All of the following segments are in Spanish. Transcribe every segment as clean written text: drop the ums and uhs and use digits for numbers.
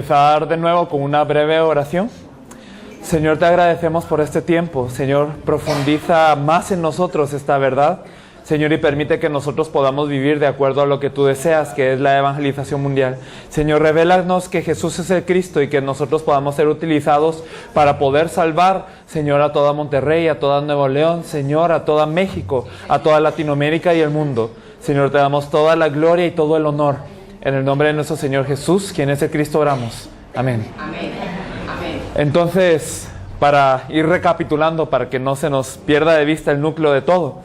Empezar de nuevo con una breve oración. Señor, te agradecemos por este tiempo. Señor, profundiza más en nosotros esta verdad. Señor, y permite que nosotros podamos vivir de acuerdo a lo que tú deseas, que es la evangelización mundial. Señor, revélanos que Jesús es el Cristo y que nosotros podamos ser utilizados para poder salvar, Señor, a toda Monterrey, a toda Nuevo León, Señor, a toda México, a toda Latinoamérica y el mundo. Señor, te damos toda la gloria y todo el honor. En el nombre de nuestro Señor Jesús, quien es el Cristo, oramos. Amén. Amén. Amén. Entonces, para ir recapitulando, para que no se nos pierda de vista el núcleo de todo,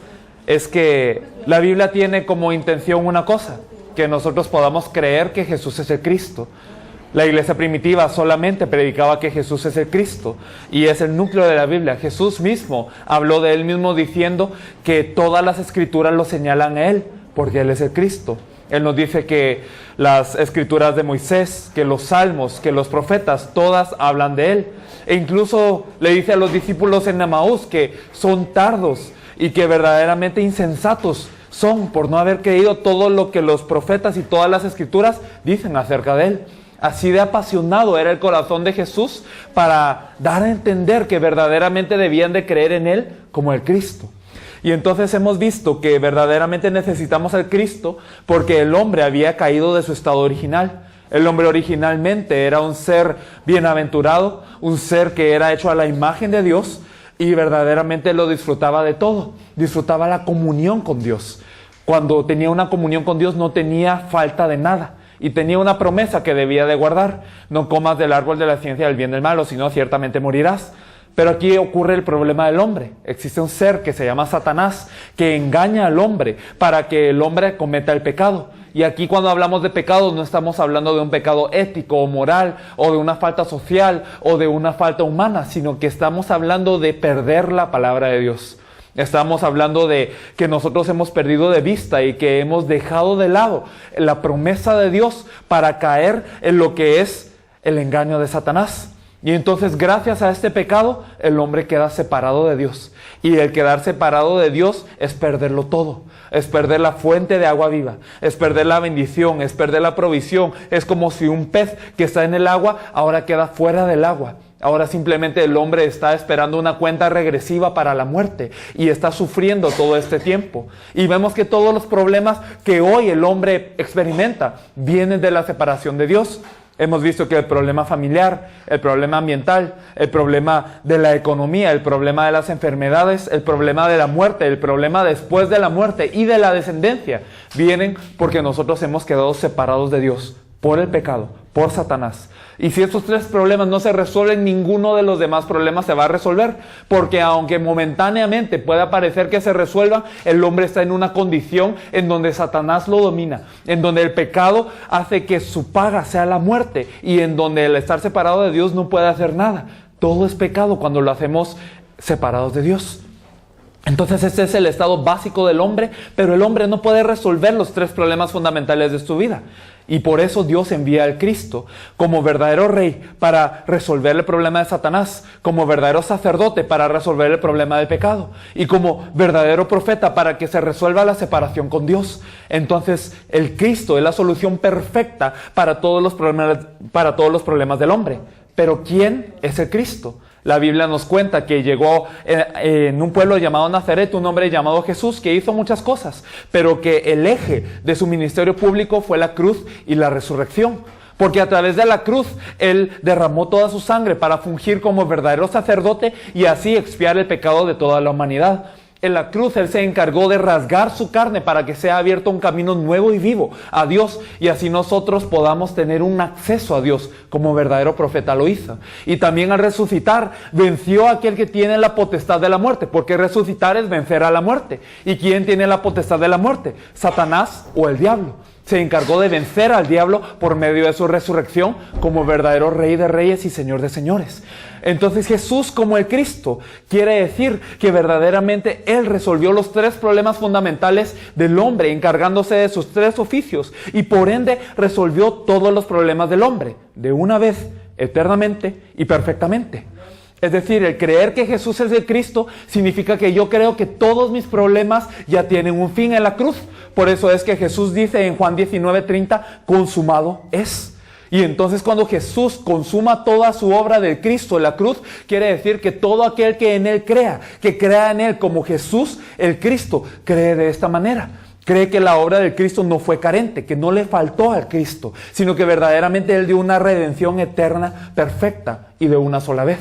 es que la Biblia tiene como intención una cosa, que nosotros podamos creer que Jesús es el Cristo. La iglesia primitiva solamente predicaba que Jesús es el Cristo, y es el núcleo de la Biblia. Jesús mismo habló de Él mismo diciendo que todas las escrituras lo señalan a Él, porque Él es el Cristo. Él nos dice que las escrituras de Moisés, que los salmos, que los profetas, todas hablan de Él. E incluso le dice a los discípulos en Emaús que son tardos y que verdaderamente insensatos son por no haber creído todo lo que los profetas y todas las escrituras dicen acerca de Él. Así de apasionado era el corazón de Jesús para dar a entender que verdaderamente debían de creer en Él como el Cristo. Y entonces hemos visto que verdaderamente necesitamos al Cristo porque el hombre había caído de su estado original. El hombre originalmente era un ser bienaventurado, un ser que era hecho a la imagen de Dios y verdaderamente lo disfrutaba de todo. Disfrutaba la comunión con Dios. Cuando tenía una comunión con Dios no tenía falta de nada. Y tenía una promesa que debía de guardar. No comas del árbol de la ciencia del bien y del mal, o si no, ciertamente morirás. Pero aquí ocurre el problema del hombre. Existe un ser que se llama Satanás, que engaña al hombre para que el hombre cometa el pecado. Y aquí cuando hablamos de pecado no estamos hablando de un pecado ético o moral, o de una falta social, o de una falta humana, sino que estamos hablando de perder la palabra de Dios. Estamos hablando de que nosotros hemos perdido de vista y que hemos dejado de lado la promesa de Dios para caer en lo que es el engaño de Satanás. Y entonces, gracias a este pecado, el hombre queda separado de Dios. Y el quedar separado de Dios es perderlo todo. Es perder la fuente de agua viva. Es perder la bendición. Es perder la provisión. Es como si un pez que está en el agua ahora queda fuera del agua. Ahora simplemente el hombre está esperando una cuenta regresiva para la muerte y está sufriendo todo este tiempo. Y vemos que todos los problemas que hoy el hombre experimenta vienen de la separación de Dios. Hemos visto que el problema familiar, el problema ambiental, el problema de la economía, el problema de las enfermedades, el problema de la muerte, el problema después de la muerte y de la descendencia, vienen porque nosotros hemos quedado separados de Dios por el pecado, por Satanás. Y si estos tres problemas no se resuelven, ninguno de los demás problemas se va a resolver. Porque aunque momentáneamente pueda parecer que se resuelvan, el hombre está en una condición en donde Satanás lo domina. En donde el pecado hace que su paga sea la muerte. Y en donde el estar separado de Dios no puede hacer nada. Todo es pecado cuando lo hacemos separados de Dios. Entonces este es el estado básico del hombre, pero el hombre no puede resolver los tres problemas fundamentales de su vida. Y por eso Dios envía al Cristo como verdadero rey para resolver el problema de Satanás, como verdadero sacerdote para resolver el problema del pecado y como verdadero profeta para que se resuelva la separación con Dios. Entonces el Cristo es la solución perfecta para todos los problemas del hombre. Pero ¿quién es el Cristo? La Biblia nos cuenta que llegó en un pueblo llamado Nazaret, un hombre llamado Jesús, que hizo muchas cosas, pero que el eje de su ministerio público fue la cruz y la resurrección. Porque a través de la cruz, Él derramó toda su sangre para fungir como verdadero sacerdote y así expiar el pecado de toda la humanidad. En la cruz Él se encargó de rasgar su carne para que sea abierto un camino nuevo y vivo a Dios y así nosotros podamos tener un acceso a Dios como verdadero profeta lo hizo. Y también al resucitar venció a aquel que tiene la potestad de la muerte, porque resucitar es vencer a la muerte. ¿Y quién tiene la potestad de la muerte? ¿Satanás o el diablo? Se encargó de vencer al diablo por medio de su resurrección como verdadero Rey de Reyes y Señor de Señores. Entonces Jesús como el Cristo quiere decir que verdaderamente Él resolvió los tres problemas fundamentales del hombre, encargándose de sus tres oficios y por ende resolvió todos los problemas del hombre, de una vez, eternamente y perfectamente. Es decir, el creer que Jesús es el Cristo significa que yo creo que todos mis problemas ya tienen un fin en la cruz. Por eso es que Jesús dice en Juan 19:30, consumado es. Y entonces cuando Jesús consuma toda su obra del Cristo en la cruz, quiere decir que todo aquel que en Él crea, que crea en Él como Jesús, el Cristo, cree de esta manera. Cree que la obra del Cristo no fue carente, que no le faltó al Cristo, sino que verdaderamente Él dio una redención eterna, perfecta y de una sola vez.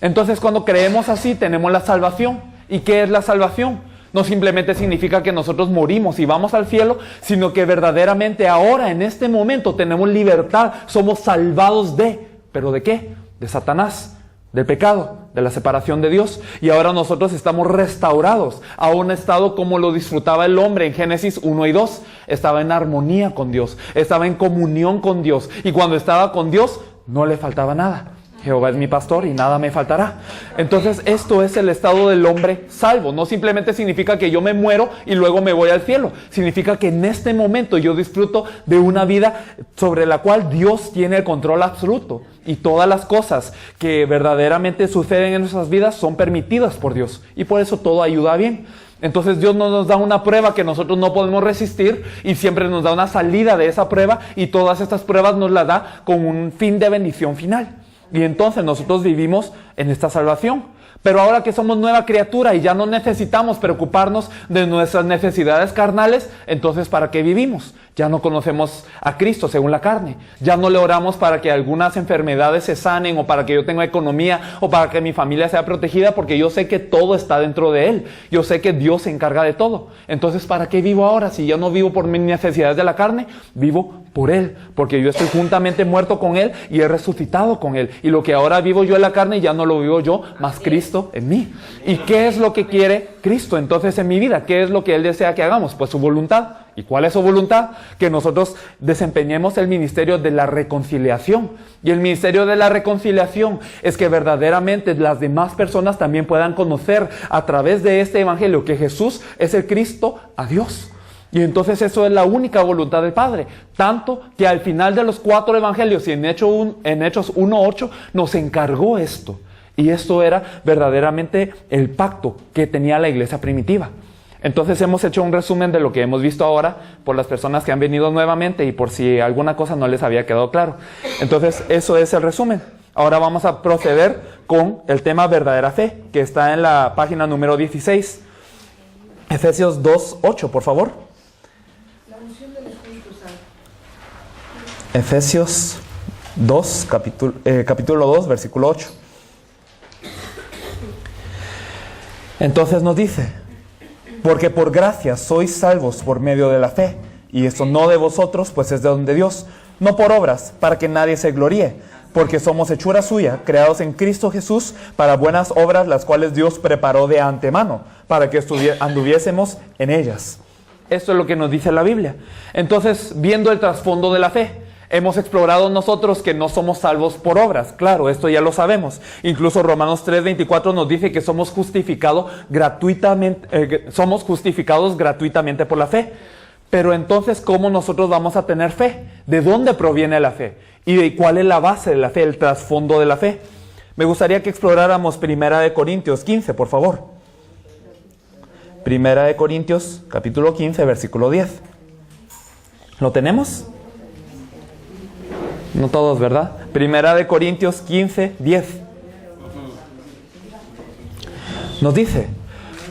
Entonces cuando creemos así tenemos la salvación. ¿Y qué es la salvación? No simplemente significa que nosotros morimos y vamos al cielo, sino que verdaderamente ahora en este momento tenemos libertad, somos salvados de, ¿pero de qué? De Satanás. Del pecado, de la separación de Dios. Y ahora nosotros estamos restaurados a un estado como lo disfrutaba el hombre en Génesis 1 y 2. Estaba en armonía con Dios, estaba en comunión con Dios. Y cuando estaba con Dios, no le faltaba nada. Jehová es mi pastor y nada me faltará. Entonces esto es el estado del hombre salvo. No simplemente significa que yo me muero y luego me voy al cielo. Significa que en este momento yo disfruto de una vida sobre la cual Dios tiene el control absoluto. Y todas las cosas que verdaderamente suceden en nuestras vidas son permitidas por Dios. Y por eso todo ayuda bien. Entonces Dios no nos da una prueba que nosotros no podemos resistir y siempre nos da una salida de esa prueba, y todas estas pruebas nos las da con un fin de bendición final. Y entonces nosotros vivimos en esta salvación. Pero ahora que somos nueva criatura y ya no necesitamos preocuparnos de nuestras necesidades carnales, entonces ¿para qué vivimos? Ya no conocemos a Cristo según la carne. Ya no le oramos para que algunas enfermedades se sanen, o para que yo tenga economía, o para que mi familia sea protegida, porque yo sé que todo está dentro de Él. Yo sé que Dios se encarga de todo. Entonces ¿para qué vivo ahora? Si yo no vivo por mis necesidades de la carne, vivo por Él, porque yo estoy juntamente muerto con Él y he resucitado con Él. Y lo que ahora vivo yo en la carne ya no lo vivo yo, más Cristo en mí. ¿Y qué es lo que quiere Cristo entonces en mi vida? ¿Qué es lo que Él desea que hagamos? Pues su voluntad. ¿Y cuál es su voluntad? Que nosotros desempeñemos el ministerio de la reconciliación. Y el ministerio de la reconciliación es que verdaderamente las demás personas también puedan conocer a través de este evangelio que Jesús es el Cristo a Dios. Y entonces eso es la única voluntad del Padre. Tanto que al final de los 4 evangelios y en Hechos 1:8 nos encargó esto. Y esto era verdaderamente el pacto que tenía la iglesia primitiva. Entonces hemos hecho un resumen de lo que hemos visto ahora por las personas que han venido nuevamente y por si alguna cosa no les había quedado claro. Entonces eso es el resumen. Ahora vamos a proceder con el tema verdadera fe, que está en la página número 16. Efesios 2:8, por favor. La unción del Espíritu Santo. Efesios 2, capítulo 2, versículo 8. Entonces nos dice: porque por gracia sois salvos por medio de la fe, y esto no de vosotros, pues es de don de Dios, no por obras, para que nadie se gloríe, porque somos hechura suya, creados en Cristo Jesús, para buenas obras, las cuales Dios preparó de antemano, para que anduviésemos en ellas. Esto es lo que nos dice la Biblia. Entonces, viendo el trasfondo de la fe, hemos explorado nosotros que no somos salvos por obras. Claro, esto ya lo sabemos. Incluso Romanos 3:24 nos dice que somos justificados gratuitamente por la fe. Pero entonces, ¿cómo nosotros vamos a tener fe? ¿De dónde proviene la fe? ¿Y de cuál es la base de la fe, el trasfondo de la fe? Me gustaría que exploráramos 1 Corintios 15, por favor. 1 Corintios, capítulo 15, versículo 10. ¿Lo tenemos? No todos, ¿verdad? 1 Corintios 15, 10. Nos dice: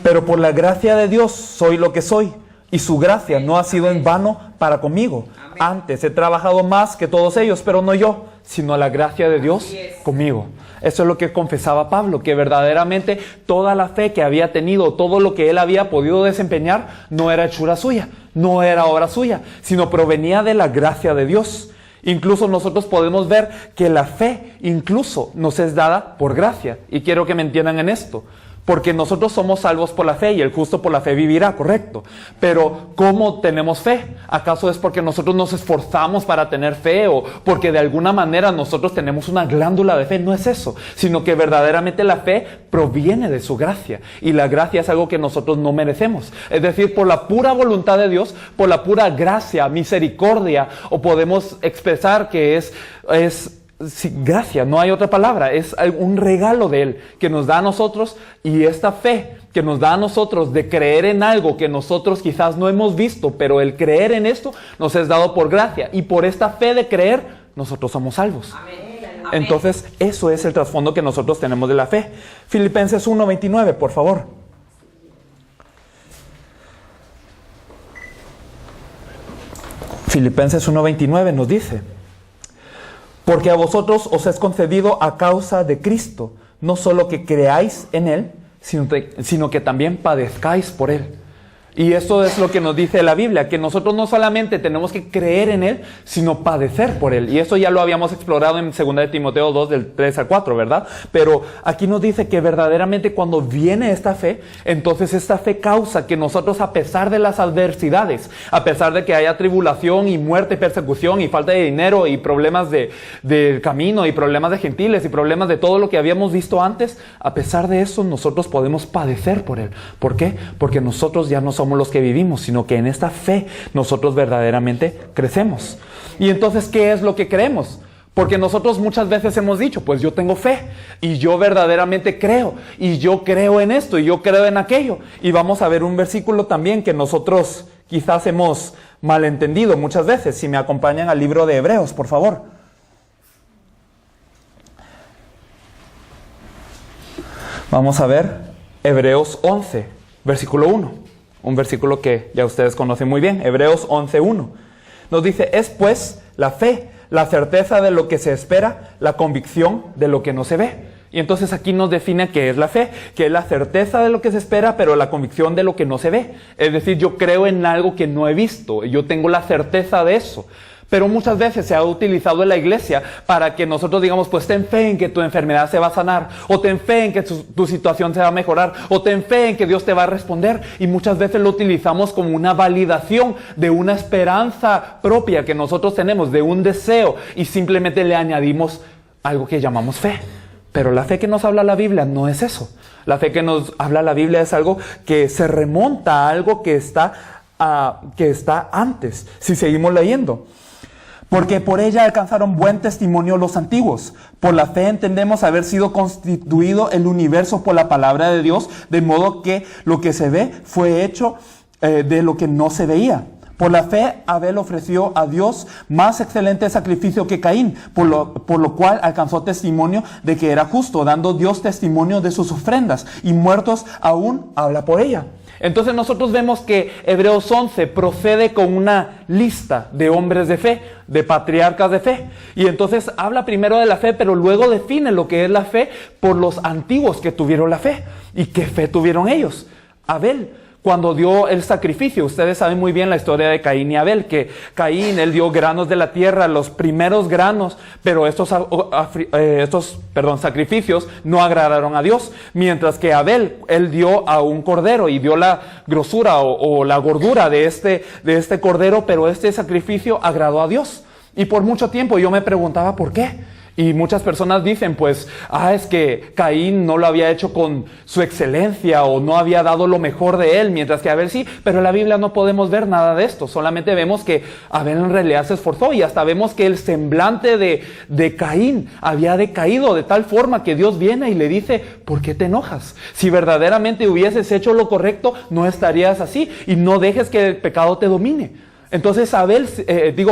pero por la gracia de Dios soy lo que soy, y su gracia no ha sido en vano para conmigo. Antes he trabajado más que todos ellos, pero no yo, sino la gracia de Dios conmigo. Eso es lo que confesaba Pablo, que verdaderamente toda la fe que había tenido, todo lo que él había podido desempeñar, no era hechura suya, no era obra suya, sino provenía de la gracia de Dios. Incluso nosotros podemos ver que la fe incluso nos es dada por gracia. Y quiero que me entiendan en esto. Porque nosotros somos salvos por la fe y el justo por la fe vivirá, correcto. Pero ¿cómo tenemos fe? ¿Acaso es porque nosotros nos esforzamos para tener fe o porque de alguna manera nosotros tenemos una glándula de fe? No es eso, sino que verdaderamente la fe proviene de su gracia. Y la gracia es algo que nosotros no merecemos. Es decir, por la pura voluntad de Dios, por la pura gracia, misericordia, o podemos expresar que es sí, gracia, no hay otra palabra, es un regalo de Él que nos da a nosotros, y esta fe que nos da a nosotros de creer en algo que nosotros quizás no hemos visto, pero el creer en esto nos es dado por gracia, y por esta fe de creer nosotros somos salvos. Entonces, eso es el trasfondo que nosotros tenemos de la fe. Filipenses 1:29, por favor. Filipenses 1:29 nos dice: porque a vosotros os es concedido a causa de Cristo, no solo que creáis en Él, sino que también padezcáis por Él. Y esto es lo que nos dice la Biblia, que nosotros no solamente tenemos que creer en Él, sino padecer por Él. Y eso ya lo habíamos explorado en 2 de Timoteo 2, del 3 al 4, ¿verdad? Pero aquí nos dice que verdaderamente cuando viene esta fe, entonces esta fe causa que nosotros, a pesar de las adversidades, a pesar de que haya tribulación y muerte, persecución y falta de dinero y problemas de camino y problemas de gentiles y problemas de todo lo que habíamos visto antes, a pesar de eso nosotros podemos padecer por Él. ¿Por qué? Porque nosotros ya no somos los que vivimos, sino que en esta fe nosotros verdaderamente crecemos. Y entonces, ¿qué es lo que creemos? Porque nosotros muchas veces hemos dicho, pues yo tengo fe y yo verdaderamente creo y yo creo en esto y yo creo en aquello. Y vamos a ver un versículo también que nosotros quizás hemos malentendido muchas veces. Si me acompañan al libro de Hebreos, por favor. Vamos a ver Hebreos 11, versículo 1. Un versículo que ya ustedes conocen muy bien, Hebreos 11:1. Nos dice: es pues la fe, la certeza de lo que se espera, la convicción de lo que no se ve. Y entonces aquí nos define qué es la fe, que es la certeza de lo que se espera, pero la convicción de lo que no se ve. Es decir, yo creo en algo que no he visto, yo tengo la certeza de eso. Pero muchas veces se ha utilizado en la iglesia para que nosotros digamos, pues ten fe en que tu enfermedad se va a sanar, o ten fe en que tu situación se va a mejorar, o ten fe en que Dios te va a responder. Y muchas veces lo utilizamos como una validación de una esperanza propia que nosotros tenemos, de un deseo, y simplemente le añadimos algo que llamamos fe. Pero la fe que nos habla la Biblia no es eso. La fe que nos habla la Biblia es algo que se remonta a algo que está antes, si seguimos leyendo. Porque por ella alcanzaron buen testimonio los antiguos. Por la fe entendemos haber sido constituido el universo por la palabra de Dios, de modo que lo que se ve fue hecho de lo que no se veía. Por la fe Abel ofreció a Dios más excelente sacrificio que Caín, por lo cual alcanzó testimonio de que era justo, dando Dios testimonio de sus ofrendas, y muertos aún habla por ella. Entonces nosotros vemos que Hebreos 11 procede con una lista de hombres de fe, de patriarcas de fe. Y entonces habla primero de la fe, pero luego define lo que es la fe por los antiguos que tuvieron la fe. ¿Y qué fe tuvieron ellos? Abel, cuando dio el sacrificio, ustedes saben muy bien la historia de Caín y Abel, que Caín, él dio granos de la tierra, los primeros granos, pero estos sacrificios no agradaron a Dios, mientras que Abel, él dio a un cordero y dio la grosura o la gordura de este cordero, pero este sacrificio agradó a Dios. Y por mucho tiempo yo me preguntaba por qué. Y muchas personas dicen, pues, es que Caín no lo había hecho con su excelencia o no había dado lo mejor de él, mientras que Abel sí. Pero en la Biblia no podemos ver nada de esto. Solamente vemos que Abel en realidad se esforzó y hasta vemos que el semblante de Caín había decaído de tal forma que Dios viene y le dice, ¿por qué te enojas? Si verdaderamente hubieses hecho lo correcto, no estarías así y no dejes que el pecado te domine. Entonces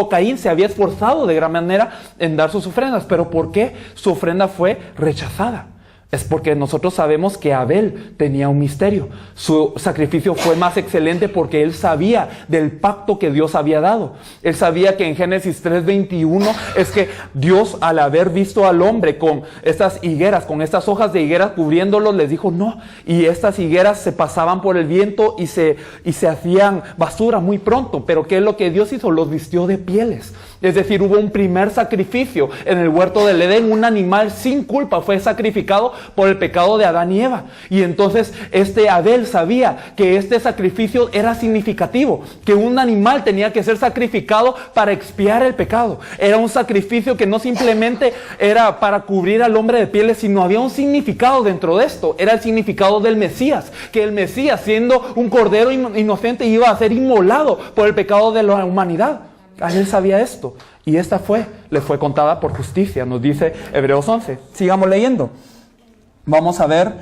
Caín se había esforzado de gran manera en dar sus ofrendas, pero ¿por qué su ofrenda fue rechazada? Es porque nosotros sabemos que Abel tenía un misterio. Su sacrificio fue más excelente porque él sabía del pacto que Dios había dado. Él sabía que en Génesis 3:21 es que Dios, al haber visto al hombre con estas higueras, con estas hojas de higueras cubriéndolos, les dijo no. Y estas higueras se pasaban por el viento y se hacían basura muy pronto. Pero ¿qué es lo que Dios hizo? Los vistió de pieles. Es decir, hubo un primer sacrificio en el huerto del Edén. Un animal sin culpa fue sacrificado por el pecado de Adán y Eva. Y entonces Abel sabía que este sacrificio era significativo, que un animal tenía que ser sacrificado para expiar el pecado. Era un sacrificio que no simplemente era para cubrir al hombre de pieles, sino había un significado dentro de esto. Era el significado del Mesías, que el Mesías, siendo un cordero inocente, iba a ser inmolado por el pecado de la humanidad. Él sabía esto y esta le fue contada por justicia, nos dice Hebreos 11. Sigamos leyendo. Vamos a ver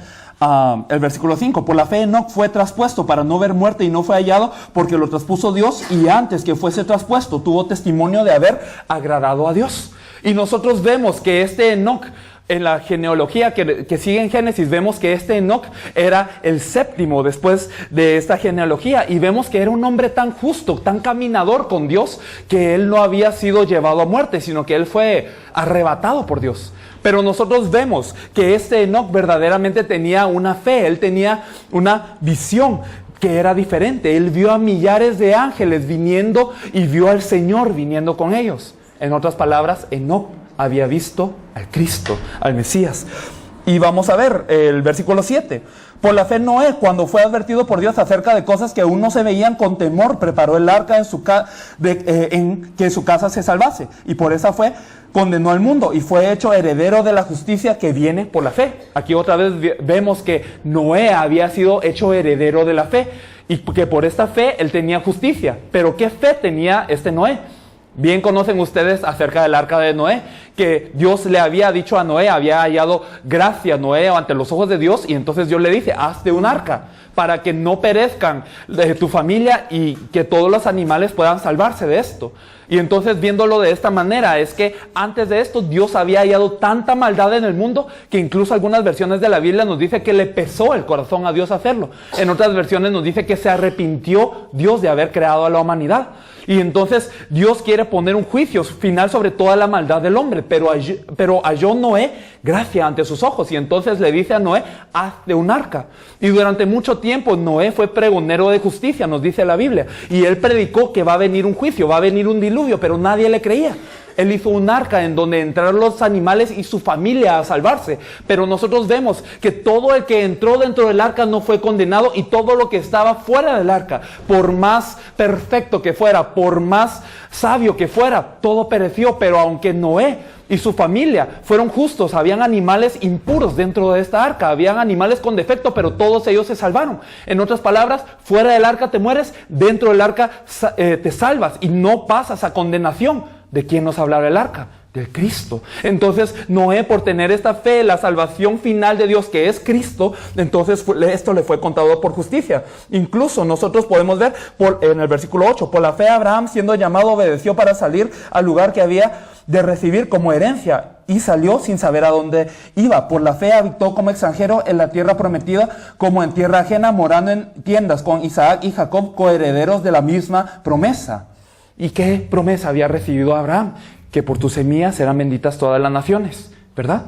el versículo 5. Por la fe Enoc fue traspuesto para no ver muerte y no fue hallado porque lo traspuso Dios, y antes que fuese traspuesto tuvo testimonio de haber agradado a Dios. Y nosotros vemos que este Enoc, en la genealogía que sigue en Génesis, vemos que este Enoc era el séptimo después de esta genealogía. Y vemos que era un hombre tan justo, tan caminador con Dios, que él no había sido llevado a muerte, sino que él fue arrebatado por Dios. Pero nosotros vemos que este Enoc verdaderamente tenía una fe, él tenía una visión que era diferente. Él vio a millares de ángeles viniendo y vio al Señor viniendo con ellos. En otras palabras, Enoc había visto al Cristo, al Mesías. Y vamos a ver el versículo 7. Por la fe Noé, cuando fue advertido por Dios acerca de cosas que aún no se veían, con temor preparó el arca en que su casa se salvase. Y por esa fe condenó al mundo y fue hecho heredero de la justicia que viene por la fe. Aquí otra vez vemos que Noé había sido hecho heredero de la fe y que por esta fe él tenía justicia. Pero ¿qué fe tenía este Noé? Bien conocen ustedes acerca del arca de Noé, que Dios le había dicho a Noé, había hallado gracia a Noé ante los ojos de Dios, y entonces Dios le dice, hazte un arca para que no perezcan de tu familia y que todos los animales puedan salvarse de esto. Y entonces, viéndolo de esta manera, es que antes de esto Dios había hallado tanta maldad en el mundo que incluso algunas versiones de la Biblia nos dice que le pesó el corazón a Dios hacerlo. En otras versiones nos dice que se arrepintió Dios de haber creado a la humanidad. Y entonces Dios quiere poner un juicio final sobre toda la maldad del hombre, pero halló Noé gracia ante sus ojos, y entonces le dice a Noé, hazte un arca. Y durante mucho tiempo Noé fue pregonero de justicia, nos dice la Biblia, y él predicó que va a venir un juicio, va a venir un diluvio, pero nadie le creía. Él hizo un arca en donde entraron los animales y su familia a salvarse. Pero nosotros vemos que todo el que entró dentro del arca no fue condenado, y todo lo que estaba fuera del arca, por más perfecto que fuera, por más sabio que fuera, todo pereció. Pero aunque Noé y su familia fueron justos, habían animales impuros dentro de esta arca, habían animales con defecto, pero todos ellos se salvaron. En otras palabras, fuera del arca te mueres, dentro del arca te salvas y no pasas a condenación. ¿De quién nos hablaba el arca? Del Cristo. Entonces Noé, por tener esta fe, la salvación final de Dios que es Cristo, entonces esto le fue contado por justicia. Incluso nosotros podemos ver en el versículo 8, por la fe Abraham, siendo llamado, obedeció para salir al lugar que había de recibir como herencia, y salió sin saber a dónde iba. Por la fe habitó como extranjero en la tierra prometida, como en tierra ajena, morando en tiendas con Isaac y Jacob, coherederos de la misma promesa. ¿Y qué promesa había recibido Abraham? Que por tu semilla serán benditas todas las naciones, ¿verdad?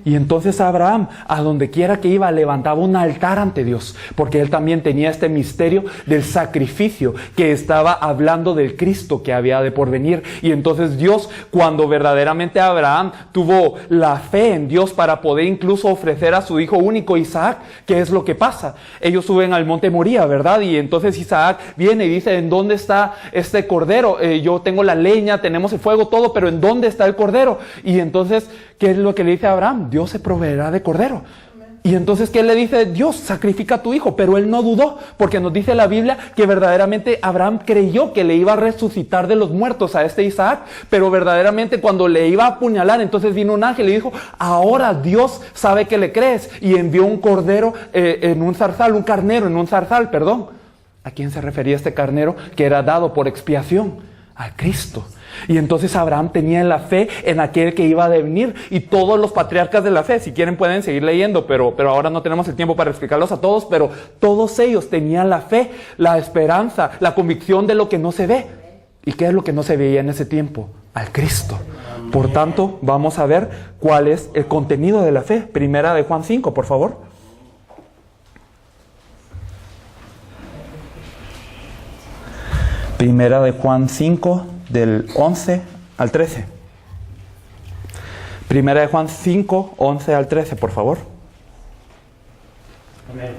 Y entonces Abraham, a donde quiera que iba, levantaba un altar ante Dios, porque él también tenía este misterio del sacrificio, que estaba hablando del Cristo que había de porvenir. Y entonces Dios, cuando verdaderamente Abraham tuvo la fe en Dios para poder incluso ofrecer a su hijo único Isaac, ¿qué es lo que pasa? Ellos suben al monte Moría, ¿verdad? Y entonces Isaac viene y dice, ¿en dónde está este cordero? Yo tengo la leña, tenemos el fuego, todo, pero ¿en dónde está el cordero? Y entonces, ¿qué es lo que le dice a Abraham? Dios se proveerá de cordero. Y entonces, ¿qué le dice Dios? Sacrifica a tu hijo. Pero él no dudó, porque nos dice la Biblia que verdaderamente Abraham creyó que le iba a resucitar de los muertos a este Isaac. Pero verdaderamente cuando le iba a apuñalar, entonces vino un ángel y dijo, ahora Dios sabe que le crees. Y envió un cordero en un zarzal, un carnero en un zarzal, perdón. ¿A quién se refería este carnero? Que era dado por expiación, a Cristo. Y entonces Abraham tenía la fe en aquel que iba a venir, y todos los patriarcas de la fe, si quieren pueden seguir leyendo, pero ahora no tenemos el tiempo para explicarlos a todos, pero todos ellos tenían la fe, la esperanza, la convicción de lo que no se ve. ¿Y qué es lo que no se veía en ese tiempo? Al Cristo. Por tanto, vamos a ver cuál es el contenido de la fe. Primera de Juan 5, por favor. Primera de Juan 5, del 11 al 13. Primera de Juan 5, 11 al 13, por favor. Amén.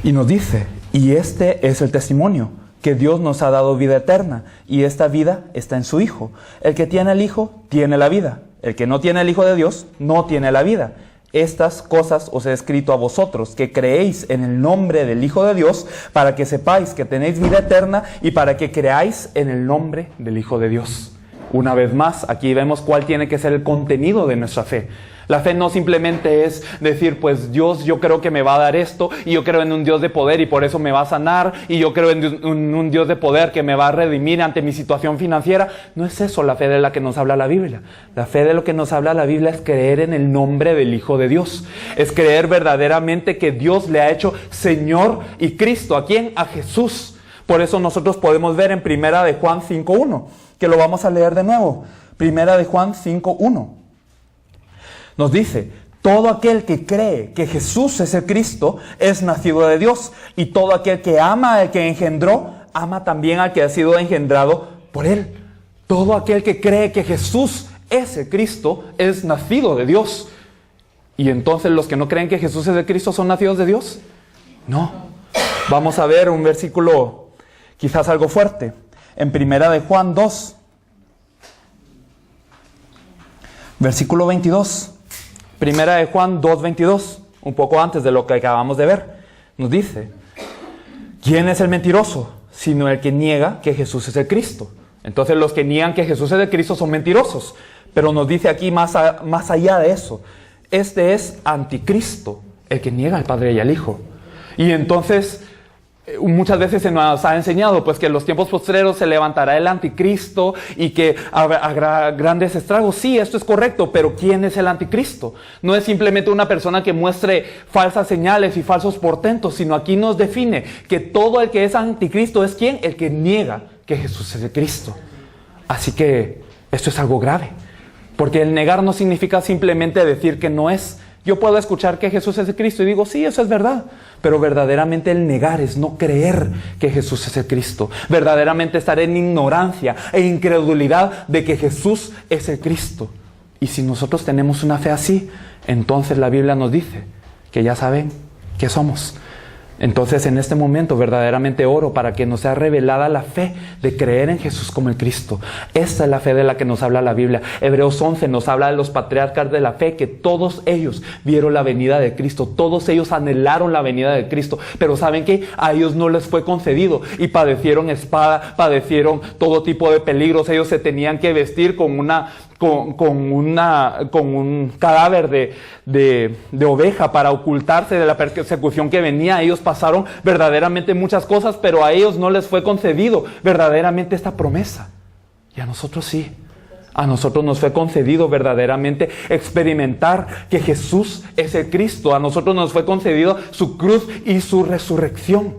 Y nos dice, y este es el testimonio, que Dios nos ha dado vida eterna, y esta vida está en su Hijo. El que tiene el Hijo, tiene la vida. El que no tiene el Hijo de Dios, no tiene la vida. Estas cosas os he escrito a vosotros, que creéis en el nombre del Hijo de Dios, para que sepáis que tenéis vida eterna, y para que creáis en el nombre del Hijo de Dios. Una vez más, aquí vemos cuál tiene que ser el contenido de nuestra fe. La fe no simplemente es decir, pues Dios, yo creo que me va a dar esto, y yo creo en un Dios de poder y por eso me va a sanar, y yo creo en un Dios de poder que me va a redimir ante mi situación financiera. No es eso la fe de la que nos habla la Biblia. La fe de lo que nos habla la Biblia es creer en el nombre del Hijo de Dios. Es creer verdaderamente que Dios le ha hecho Señor y Cristo. ¿A quién? A Jesús. Por eso nosotros podemos ver en Primera de Juan 5:1, que lo vamos a leer de nuevo. Primera de Juan 5:1. Nos dice, todo aquel que cree que Jesús es el Cristo es nacido de Dios, y todo aquel que ama al que engendró, ama también al que ha sido engendrado por él. Todo aquel que cree que Jesús es el Cristo es nacido de Dios. ¿Y entonces los que no creen que Jesús es el Cristo son nacidos de Dios? No. Vamos a ver un versículo quizás algo fuerte. En Primera de Juan 2, versículo 22. Primera de Juan 2:22, un poco antes de lo que acabamos de ver, nos dice, ¿quién es el mentiroso? Sino el que niega que Jesús es el Cristo. Entonces los que niegan que Jesús es el Cristo son mentirosos. Pero nos dice aquí más allá de eso, este es anticristo, el que niega al Padre y al Hijo. Y entonces muchas veces se nos ha enseñado pues que en los tiempos postreros se levantará el anticristo y que habrá grandes estragos. Sí, esto es correcto, pero ¿quién es el anticristo? No es simplemente una persona que muestre falsas señales y falsos portentos, sino aquí nos define que todo el que es anticristo es ¿quién? El que niega que Jesús es el Cristo. Así que esto es algo grave, porque el negar no significa simplemente decir que no es. Yo puedo escuchar que Jesús es el Cristo y digo, sí, eso es verdad. Pero verdaderamente el negar es no creer que Jesús es el Cristo. Verdaderamente estar en ignorancia e incredulidad de que Jesús es el Cristo. Y si nosotros tenemos una fe así, entonces la Biblia nos dice que ya saben qué somos. Entonces en este momento verdaderamente oro para que nos sea revelada la fe de creer en Jesús como el Cristo. Esta es la fe de la que nos habla la Biblia. Hebreos 11 nos habla de los patriarcas de la fe, que todos ellos vieron la venida de Cristo, todos ellos anhelaron la venida de Cristo, pero ¿saben qué? A ellos no les fue concedido y padecieron espada, padecieron todo tipo de peligros. Ellos se tenían que vestir con un cadáver de oveja para ocultarse de la persecución que venía. Ellos pasaron verdaderamente muchas cosas, pero a ellos no les fue concedido verdaderamente esta promesa. Y a nosotros sí. A nosotros nos fue concedido verdaderamente experimentar que Jesús es el Cristo. A nosotros nos fue concedido su cruz y su resurrección.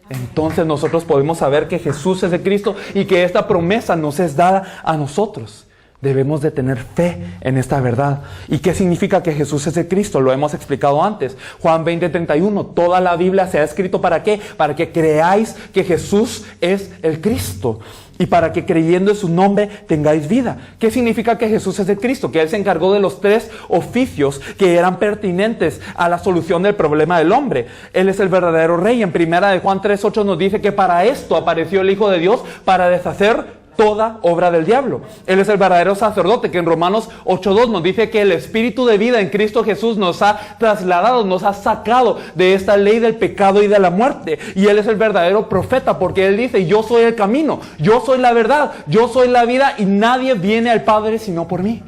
Entonces nosotros podemos saber que Jesús es el Cristo y que esta promesa nos es dada a nosotros. Debemos de tener fe en esta verdad. ¿Y qué significa que Jesús es el Cristo? Lo hemos explicado antes. Juan 20:31. Toda la Biblia se ha escrito ¿para qué? Para que creáis que Jesús es el Cristo. Y para que creyendo en su nombre tengáis vida. ¿Qué significa que Jesús es el Cristo? Que Él se encargó de los 3 oficios que eran pertinentes a la solución del problema del hombre. Él es el verdadero Rey. En Primera de Juan 3:8 nos dice que para esto apareció el Hijo de Dios, para deshacer toda obra del diablo. Él es el verdadero sacerdote, que en Romanos 8:2 nos dice que el Espíritu de vida en Cristo Jesús nos ha trasladado, nos ha sacado de esta ley del pecado y de la muerte. Y Él es el verdadero profeta, porque Él dice, yo soy el camino, yo soy la verdad, yo soy la vida, y nadie viene al Padre sino por mí.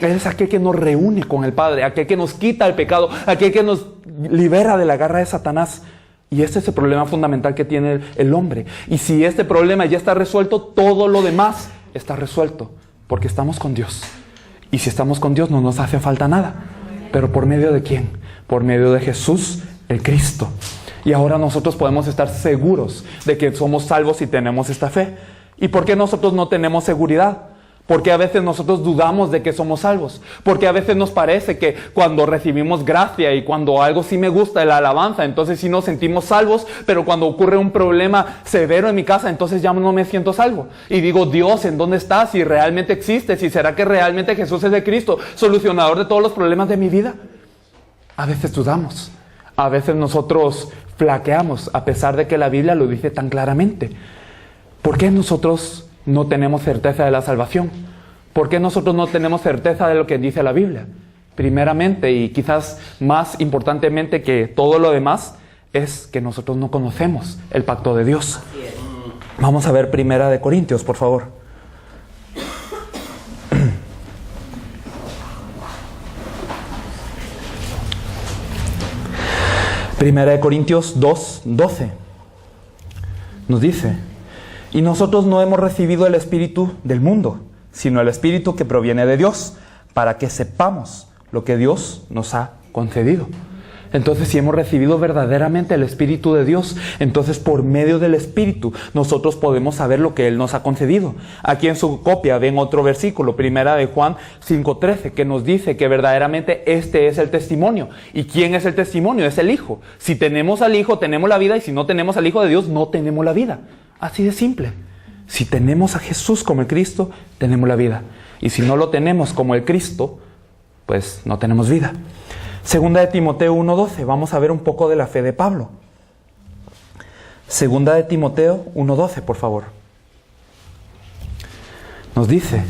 Él es aquel que nos reúne con el Padre, aquel que nos quita el pecado, aquel que nos libera de la garra de Satanás. Y este es el problema fundamental que tiene el hombre. Y si este problema ya está resuelto, todo lo demás está resuelto. Porque estamos con Dios. Y si estamos con Dios no nos hace falta nada. ¿Pero por medio de quién? Por medio de Jesús, el Cristo. Y ahora nosotros podemos estar seguros de que somos salvos y tenemos esta fe. ¿Y por qué nosotros no tenemos seguridad? Porque a veces nosotros dudamos de que somos salvos. Porque a veces nos parece que cuando recibimos gracia y cuando algo sí me gusta, la alabanza, entonces sí nos sentimos salvos. Pero cuando ocurre un problema severo en mi casa, entonces ya no me siento salvo. Y digo, Dios, ¿en dónde estás? Si realmente existes, si será que realmente Jesús es el Cristo, solucionador de todos los problemas de mi vida. A veces dudamos. A veces nosotros flaqueamos, a pesar de que la Biblia lo dice tan claramente. ¿Por qué nosotros no tenemos certeza de la salvación? ¿Por qué nosotros no tenemos certeza de lo que dice la Biblia? Primeramente, y quizás más importantemente que todo lo demás, es que nosotros no conocemos el pacto de Dios. Vamos a ver Primera de Corintios, por favor. Primera de Corintios 2:12 nos dice: y nosotros no hemos recibido el espíritu del mundo, sino el espíritu que proviene de Dios, para que sepamos lo que Dios nos ha concedido. Entonces, si hemos recibido verdaderamente el Espíritu de Dios, entonces por medio del Espíritu nosotros podemos saber lo que Él nos ha concedido. Aquí en su copia ven otro versículo, primera de Juan 5:13, que nos dice que verdaderamente este es el testimonio. ¿Y quién es el testimonio? Es el Hijo. Si tenemos al Hijo, tenemos la vida, y si no tenemos al Hijo de Dios, no tenemos la vida. Así de simple. Si tenemos a Jesús como el Cristo, tenemos la vida. Y si no lo tenemos como el Cristo, pues no tenemos vida. Segunda de Timoteo 1:12, vamos a ver un poco de la fe de Pablo. Segunda de Timoteo 1:12, por favor. Nos dice: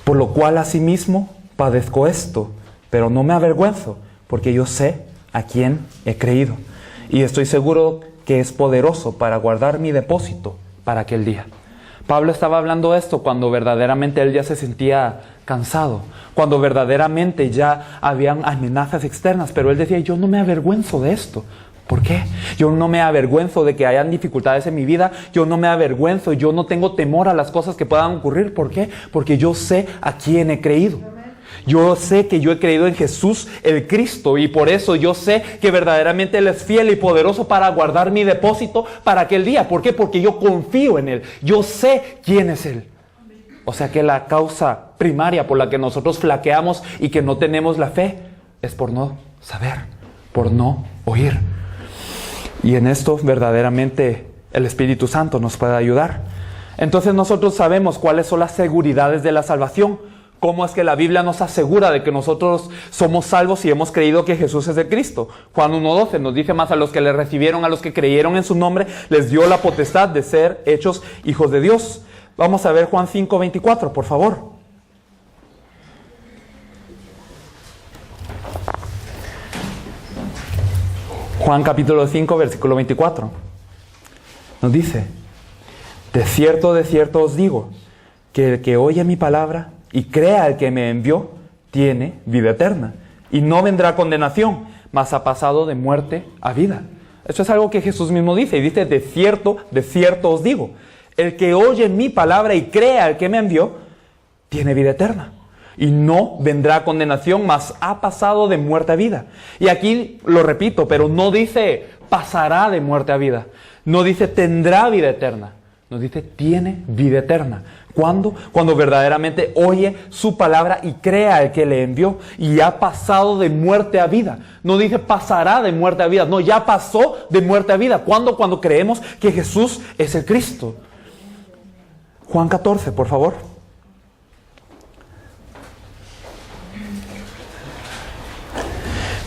por lo cual asimismo padezco esto, pero no me avergüenzo, porque yo sé a quién he creído, y estoy seguro que es poderoso para guardar mi depósito para aquel día. Pablo estaba hablando esto cuando verdaderamente él ya se sentía cansado, cuando verdaderamente ya habían amenazas externas, pero él decía: yo no me avergüenzo de esto. ¿Por qué? Yo no me avergüenzo de que hayan dificultades en mi vida, yo no me avergüenzo, yo no tengo temor a las cosas que puedan ocurrir. ¿Por qué? Porque yo sé a quién he creído. Yo sé que yo he creído en Jesús el Cristo, y por eso yo sé que verdaderamente Él es fiel y poderoso para guardar mi depósito para aquel día. ¿Por qué? Porque yo confío en Él. Yo sé quién es Él. O sea que la causa primaria por la que nosotros flaqueamos y que no tenemos la fe es por no saber, por no oír. Y en esto verdaderamente el Espíritu Santo nos puede ayudar. Entonces nosotros sabemos cuáles son las seguridades de la salvación. ¿Cómo es que la Biblia nos asegura de que nosotros somos salvos si hemos creído que Jesús es el Cristo? Juan 1:12 nos dice: más a los que le recibieron, a los que creyeron en su nombre, les dio la potestad de ser hechos hijos de Dios. Vamos a ver Juan 5:24, por favor. Juan capítulo 5, versículo 24. Nos dice: de cierto os digo, que el que oye mi palabra y crea al que me envió, tiene vida eterna, y no vendrá condenación, mas ha pasado de muerte a vida. Esto es algo que Jesús mismo dice, y dice: de cierto os digo, el que oye mi palabra y crea al que me envió, tiene vida eterna, y no vendrá condenación, mas ha pasado de muerte a vida. Y aquí lo repito, pero no dice pasará de muerte a vida, no dice tendrá vida eterna, nos dice tiene vida eterna. ¿Cuándo? Cuando verdaderamente oye su palabra y crea al que le envió, y ha pasado de muerte a vida. No dice pasará de muerte a vida, no, ya pasó de muerte a vida. ¿Cuándo? Cuando creemos que Jesús es el Cristo. Juan 14, por favor.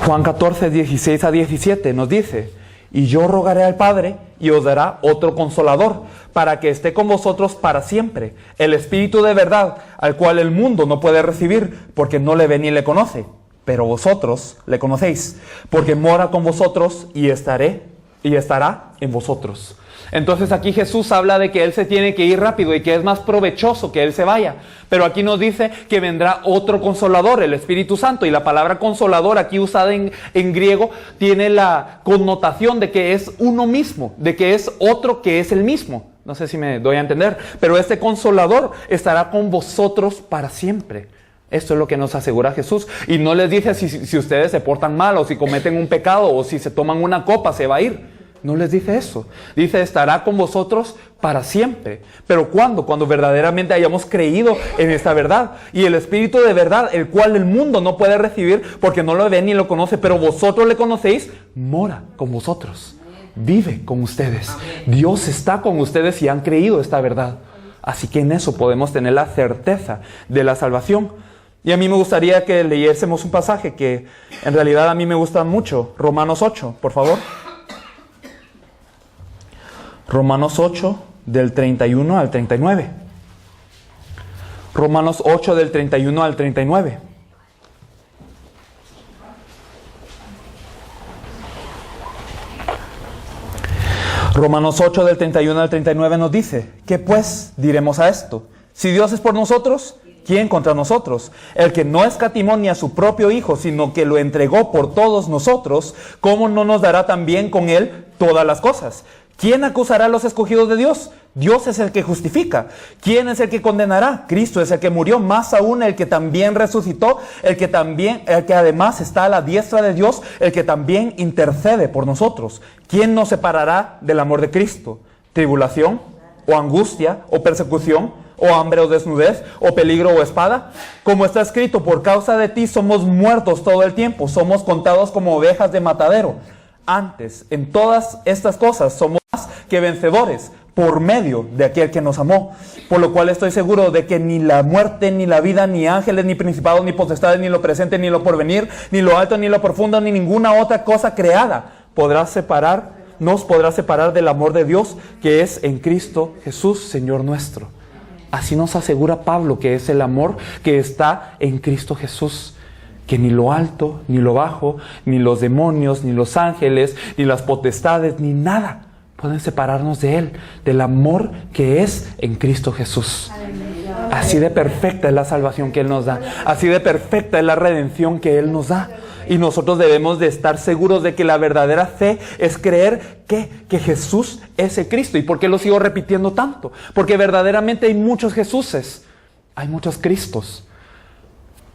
Juan 14, 16 a 17 nos dice: y yo rogaré al Padre, y os dará otro consolador, para que esté con vosotros para siempre, el Espíritu de verdad, al cual el mundo no puede recibir, porque no le ve ni le conoce. Pero vosotros le conocéis, porque mora con vosotros y estará en vosotros. Entonces aquí Jesús habla de que Él se tiene que ir rápido y que es más provechoso que Él se vaya. Pero aquí nos dice que vendrá otro consolador, el Espíritu Santo. Y la palabra consolador aquí usada en griego tiene la connotación de que es uno mismo, de que es otro que es el mismo. No sé si me doy a entender, pero este consolador estará con vosotros para siempre. Esto es lo que nos asegura Jesús. Y no les dice si ustedes se portan mal, o si cometen un pecado, o si se toman una copa, se va a ir. No les dice eso. Dice: estará con vosotros para siempre. ¿Pero cuándo? Cuando verdaderamente hayamos creído en esta verdad. Y el Espíritu de verdad, el cual el mundo no puede recibir porque no lo ve ni lo conoce, pero vosotros le conocéis, mora con vosotros. Vive con ustedes. Dios está con ustedes y han creído esta verdad. Así que en eso podemos tener la certeza de la salvación. Y a mí me gustaría que leyésemos un pasaje que en realidad a mí me gusta mucho. Romanos 8, por favor. Romanos 8, del 31 al 39. Romanos 8, del 31 al 39. Romanos 8, del 31 al 39 nos dice: ¿qué pues diremos a esto? Si Dios es por nosotros, ¿Quién contra nosotros? El que no escatimó ni a su propio Hijo, sino que lo entregó por todos nosotros, ¿cómo no nos dará también con Él todas las cosas? ¿Quién acusará a los escogidos de Dios? Dios es el que justifica. ¿Quién es el que condenará? Cristo es el que murió, más aún el que también resucitó, el que además está a la diestra de Dios, el que también intercede por nosotros. ¿Quién nos separará del amor de Cristo? ¿Tribulación? ¿O angustia? ¿O persecución? ¿O hambre o desnudez? ¿O peligro o espada? Como está escrito, por causa de ti somos muertos todo el tiempo, somos contados como ovejas de matadero. Antes, en todas estas cosas somos más que vencedores por medio de aquel que nos amó. Por lo cual estoy seguro de que ni la muerte, ni la vida, ni ángeles, ni principados, ni potestades, ni lo presente, ni lo porvenir, ni lo alto, ni lo profundo, ni ninguna otra cosa creada nos podrá separar del amor de Dios que es en Cristo Jesús, Señor nuestro. Así nos asegura Pablo que es el amor que está en Cristo Jesús. Que ni lo alto, ni lo bajo, ni los demonios, ni los ángeles, ni las potestades, ni nada pueden separarnos de Él, del amor que es en Cristo Jesús. Así de perfecta es la salvación que Él nos da. Así de perfecta es la redención que Él nos da. Y nosotros debemos de estar seguros de que la verdadera fe es creer que Jesús es el Cristo. ¿Y por qué lo sigo repitiendo tanto? Porque verdaderamente hay muchos Jesuses, hay muchos Cristos.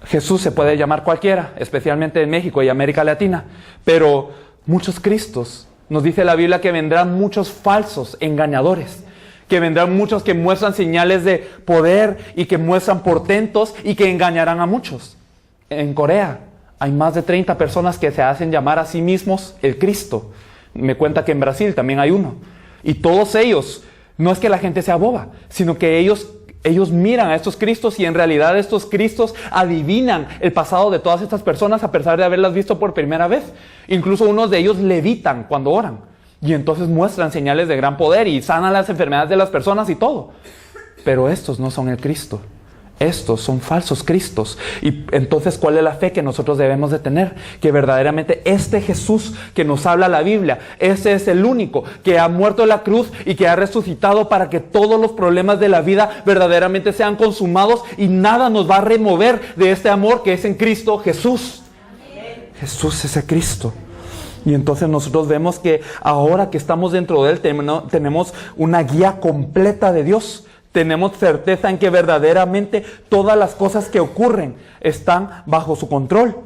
Jesús se puede llamar cualquiera, especialmente en México y América Latina, pero muchos Cristos. Nos dice la Biblia que vendrán muchos falsos engañadores, que vendrán muchos que muestran señales de poder y que muestran portentos y que engañarán a muchos. En Corea hay más de 30 personas que se hacen llamar a sí mismos el Cristo. Me cuenta que en Brasil también hay uno. Y todos ellos, no es que la gente sea boba, sino que ellos miran a estos Cristos y en realidad estos Cristos adivinan el pasado de todas estas personas a pesar de haberlas visto por primera vez. Incluso unos de ellos levitan cuando oran y entonces muestran señales de gran poder y sanan las enfermedades de las personas y todo. Pero estos no son el Cristo. Estos son falsos Cristos. Y entonces, ¿cuál es la fe que nosotros debemos de tener? Que verdaderamente este Jesús que nos habla la Biblia, ese es el único que ha muerto en la cruz y que ha resucitado para que todos los problemas de la vida verdaderamente sean consumados y nada nos va a remover de este amor que es en Cristo Jesús. Jesús es el Cristo. Y entonces nosotros vemos que ahora que estamos dentro de Él tenemos una guía completa de Dios. Tenemos certeza en que verdaderamente todas las cosas que ocurren están bajo su control.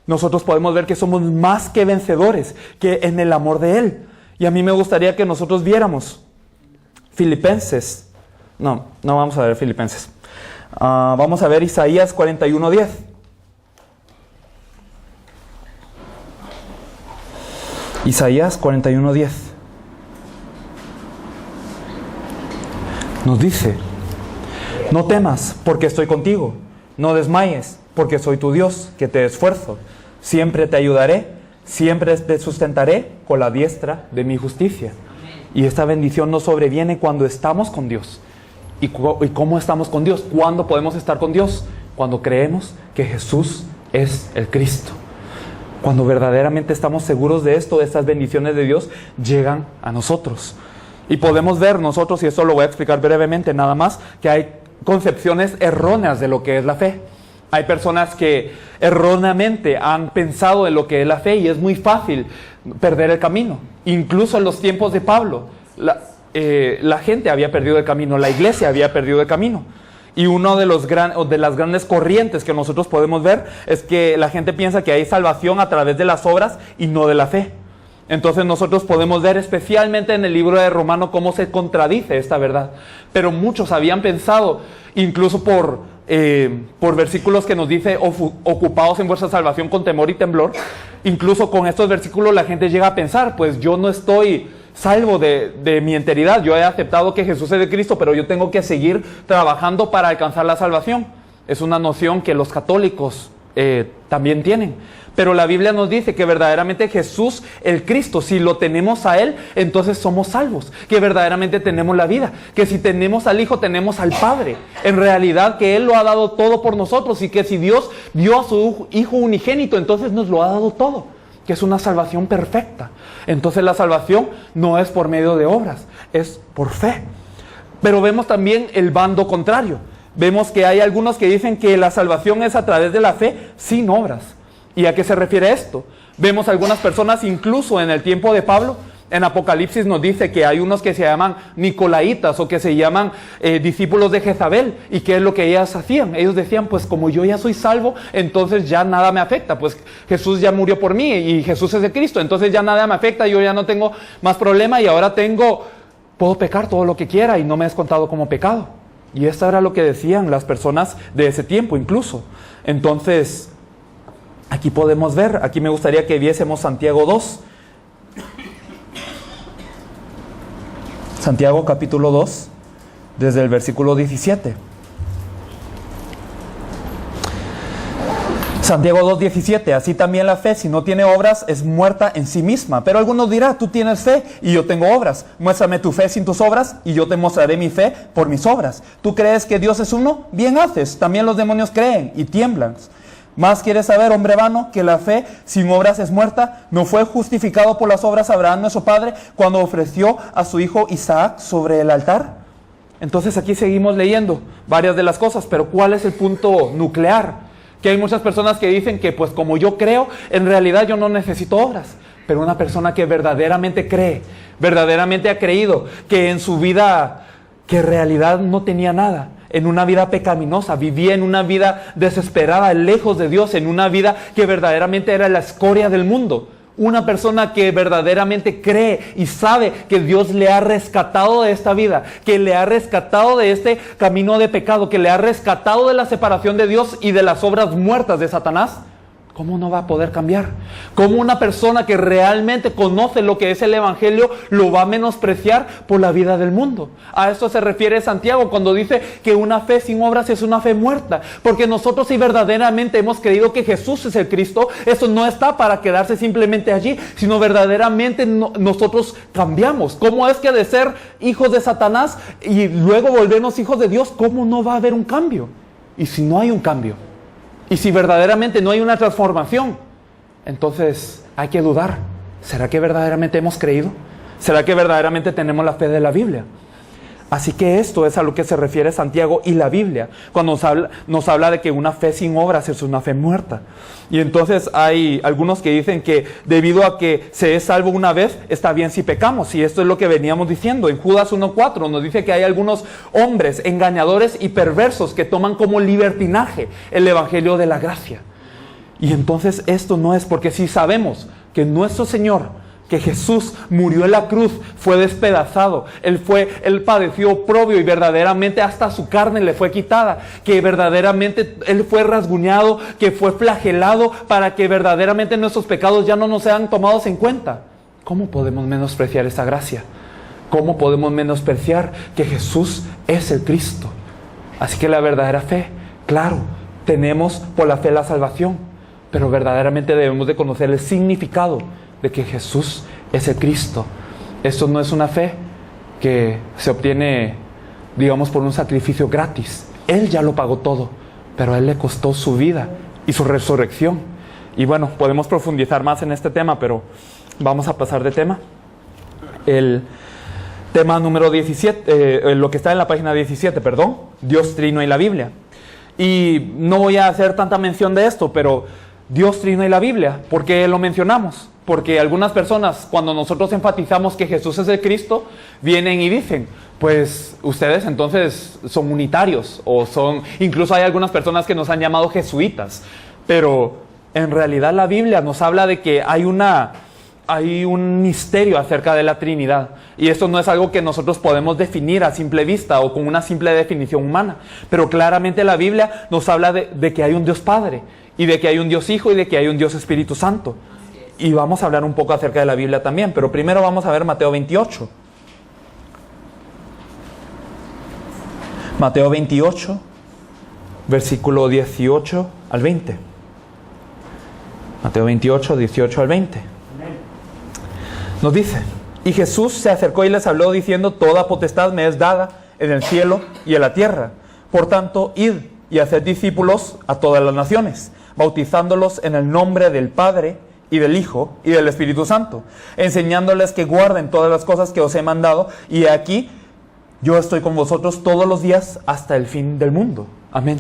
Nosotros podemos ver que somos más que vencedores, que en el amor de Él. Y a mí me gustaría que nosotros viéramos Filipenses. No vamos a ver Filipenses. Vamos a ver Isaías 41:10. Isaías 41:10. Nos dice: no temas, porque estoy contigo. No desmayes, porque soy tu Dios, que te esfuerzo. Siempre te ayudaré, siempre te sustentaré con la diestra de mi justicia. Y esta bendición nos sobreviene cuando estamos con Dios. ¿Y cómo estamos con Dios? ¿Cuándo podemos estar con Dios? Cuando creemos que Jesús es el Cristo. Cuando verdaderamente estamos seguros de esto, estas bendiciones de Dios llegan a nosotros. Y podemos ver nosotros, y esto lo voy a explicar brevemente nada más, que hay concepciones erróneas de lo que es la fe. Hay personas que erróneamente han pensado en lo que es la fe y es muy fácil perder el camino. Incluso en los tiempos de Pablo, la gente había perdido el camino, la iglesia había perdido el camino. Y uno de las grandes corrientes que nosotros podemos ver es que la gente piensa que hay salvación a través de las obras y no de la fe. Entonces nosotros podemos ver especialmente en el libro de Romanos cómo se contradice esta verdad. Pero muchos habían pensado, incluso por versículos que nos dice ocupados en vuestra salvación con temor y temblor, incluso con estos versículos la gente llega a pensar, pues yo no estoy salvo de mi enteridad, yo he aceptado que Jesús es el Cristo, pero yo tengo que seguir trabajando para alcanzar la salvación. Es una noción que los católicos también tienen. Pero la Biblia nos dice que verdaderamente Jesús, el Cristo, si lo tenemos a Él, entonces somos salvos. Que verdaderamente tenemos la vida. Que si tenemos al Hijo, tenemos al Padre. En realidad que Él lo ha dado todo por nosotros. Y que si Dios dio a su Hijo unigénito, entonces nos lo ha dado todo. Que es una salvación perfecta. Entonces la salvación no es por medio de obras, es por fe. Pero vemos también el bando contrario. vemos que hay algunos que dicen que la salvación es a través de la fe sin obras. ¿Y a qué se refiere esto? Vemos algunas personas, incluso en el tiempo de Pablo, en Apocalipsis nos dice que hay unos que se llaman Nicolaitas o que se llaman discípulos de Jezabel. ¿Y qué es lo que ellas hacían? Ellos decían, pues como yo ya soy salvo, entonces ya nada me afecta, pues Jesús ya murió por mí y Jesús es de Cristo, entonces ya nada me afecta, yo ya no tengo más problema y ahora puedo pecar todo lo que quiera y no me es contado como pecado. Y esto era lo que decían las personas de ese tiempo incluso. Entonces, aquí podemos ver, aquí me gustaría que viésemos Santiago 2. Santiago capítulo 2, desde el versículo 17. Santiago 2, 17. Así también la fe, si no tiene obras, es muerta en sí misma. Pero algunos dirán, tú tienes fe y yo tengo obras. Muéstrame tu fe sin tus obras y yo te mostraré mi fe por mis obras. ¿Tú crees que Dios es uno? Bien haces. También los demonios creen y tiemblan. Más quieres saber, hombre vano, que la fe sin obras es muerta. ¿No fue justificado por las obras Abraham nuestro padre cuando ofreció a su hijo Isaac sobre el altar? Entonces aquí seguimos leyendo varias de las cosas, pero ¿cuál es el punto nuclear? Que hay muchas personas que dicen que pues como yo creo, en realidad yo no necesito obras. Pero una persona que verdaderamente cree, verdaderamente ha creído que en su vida, que en realidad no tenía nada, en una vida pecaminosa, vivía en una vida desesperada, lejos de Dios, en una vida que verdaderamente era la escoria del mundo. Una persona que verdaderamente cree y sabe que Dios le ha rescatado de esta vida, que le ha rescatado de este camino de pecado, que le ha rescatado de la separación de Dios y de las obras muertas de Satanás. ¿Cómo no va a poder cambiar? ¿Cómo una persona que realmente conoce lo que es el Evangelio lo va a menospreciar por la vida del mundo? A esto se refiere Santiago cuando dice que una fe sin obras es una fe muerta. Porque nosotros si verdaderamente hemos creído que Jesús es el Cristo, eso no está para quedarse simplemente allí, sino verdaderamente nosotros cambiamos. ¿Cómo es que de ser hijos de Satanás y luego volvernos hijos de Dios, cómo no va a haber un cambio? Y si no hay un cambio, y si verdaderamente no hay una transformación, entonces hay que dudar. ¿Será que verdaderamente hemos creído? ¿Será que verdaderamente tenemos la fe de la Biblia? Así que esto es a lo que se refiere Santiago y la Biblia, cuando nos habla de que una fe sin obras es una fe muerta. Y entonces hay algunos que dicen que debido a que se es salvo una vez, está bien si pecamos. Y esto es lo que veníamos diciendo. En Judas 1:4 nos dice que hay algunos hombres engañadores y perversos que toman como libertinaje el Evangelio de la gracia. Y entonces esto no es, porque si sabemos que nuestro Señor, que Jesús murió en la cruz, fue despedazado, Él padeció oprobio y verdaderamente hasta su carne le fue quitada, que verdaderamente Él fue rasguñado, que fue flagelado para que verdaderamente nuestros pecados ya no nos sean tomados en cuenta. ¿Cómo podemos menospreciar esa gracia? ¿Cómo podemos menospreciar que Jesús es el Cristo? Así que la verdadera fe, claro, tenemos por la fe la salvación, pero verdaderamente debemos de conocer el significado de que Jesús es el Cristo. Esto no es una fe que se obtiene, digamos, por un sacrificio gratis. Él ya lo pagó todo, pero a Él le costó su vida y su resurrección. Y bueno, podemos profundizar más en este tema, pero vamos a pasar de tema. El tema número 17, lo que está en la página 17, perdón, Dios Trino y la Biblia. Y no voy a hacer tanta mención de esto, pero Dios Trino y la Biblia, ¿por qué lo mencionamos? Porque algunas personas, cuando nosotros enfatizamos que Jesús es el Cristo, vienen y dicen, pues ustedes entonces son unitarios, o incluso hay algunas personas que nos han llamado jesuitas, pero en realidad la Biblia nos habla de que hay un misterio acerca de la Trinidad, y esto no es algo que nosotros podemos definir a simple vista o con una simple definición humana, pero claramente la Biblia nos habla de que hay un Dios Padre, y de que hay un Dios Hijo y de que hay un Dios Espíritu Santo. Y vamos a hablar un poco acerca de la Biblia también, pero primero vamos a ver Mateo 28. Mateo 28, versículo 18 al 20. Mateo 28, 18 al 20. Nos dice, y Jesús se acercó y les habló diciendo, toda potestad me es dada en el cielo y en la tierra. Por tanto, id y haced discípulos a todas las naciones, bautizándolos en el nombre del Padre y del Hijo y del Espíritu Santo, enseñándoles que guarden todas las cosas que os he mandado, y aquí yo estoy con vosotros todos los días hasta el fin del mundo. Amén.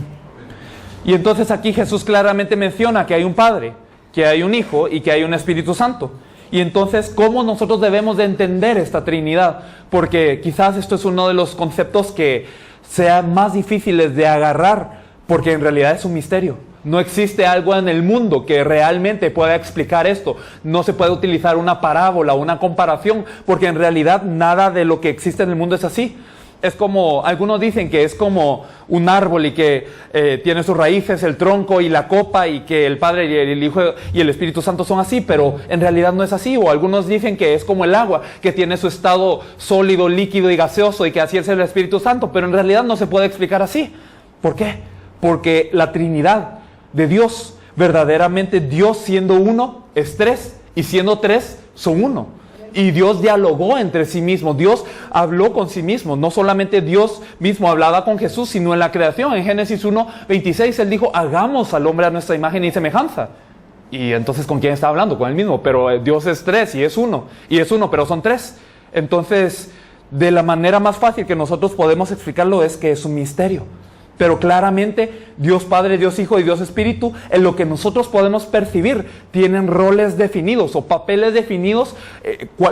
Y entonces aquí Jesús claramente menciona que hay un Padre, que hay un Hijo y que hay un Espíritu Santo. Y entonces, ¿cómo nosotros debemos de entender esta Trinidad? Porque quizás esto es uno de los conceptos que sean más difíciles de agarrar, porque en realidad es un misterio. No existe algo en el mundo que realmente pueda explicar esto. No se puede utilizar una parábola, una comparación, porque en realidad nada de lo que existe en el mundo es así. Es como, algunos dicen que es como un árbol y que tiene sus raíces, el tronco y la copa, y que el Padre y el Hijo y el Espíritu Santo son así, pero en realidad no es así. O algunos dicen que es como el agua, que tiene su estado sólido, líquido y gaseoso, y que así es el Espíritu Santo, pero en realidad no se puede explicar así. ¿Por qué? Porque la Trinidad de Dios, verdaderamente Dios siendo uno es tres, y siendo tres son uno. Y Dios dialogó entre sí mismo, Dios habló con sí mismo. No solamente Dios mismo hablaba con Jesús, sino en la creación. En Génesis 1:26 Él dijo, hagamos al hombre a nuestra imagen y semejanza. Y entonces, ¿con quién está hablando? Con Él mismo. Pero Dios es tres y es uno, pero son tres. Entonces, de la manera más fácil que nosotros podemos explicarlo es que es un misterio. Pero claramente Dios Padre, Dios Hijo y Dios Espíritu, en lo que nosotros podemos percibir, tienen roles definidos o papeles definidos,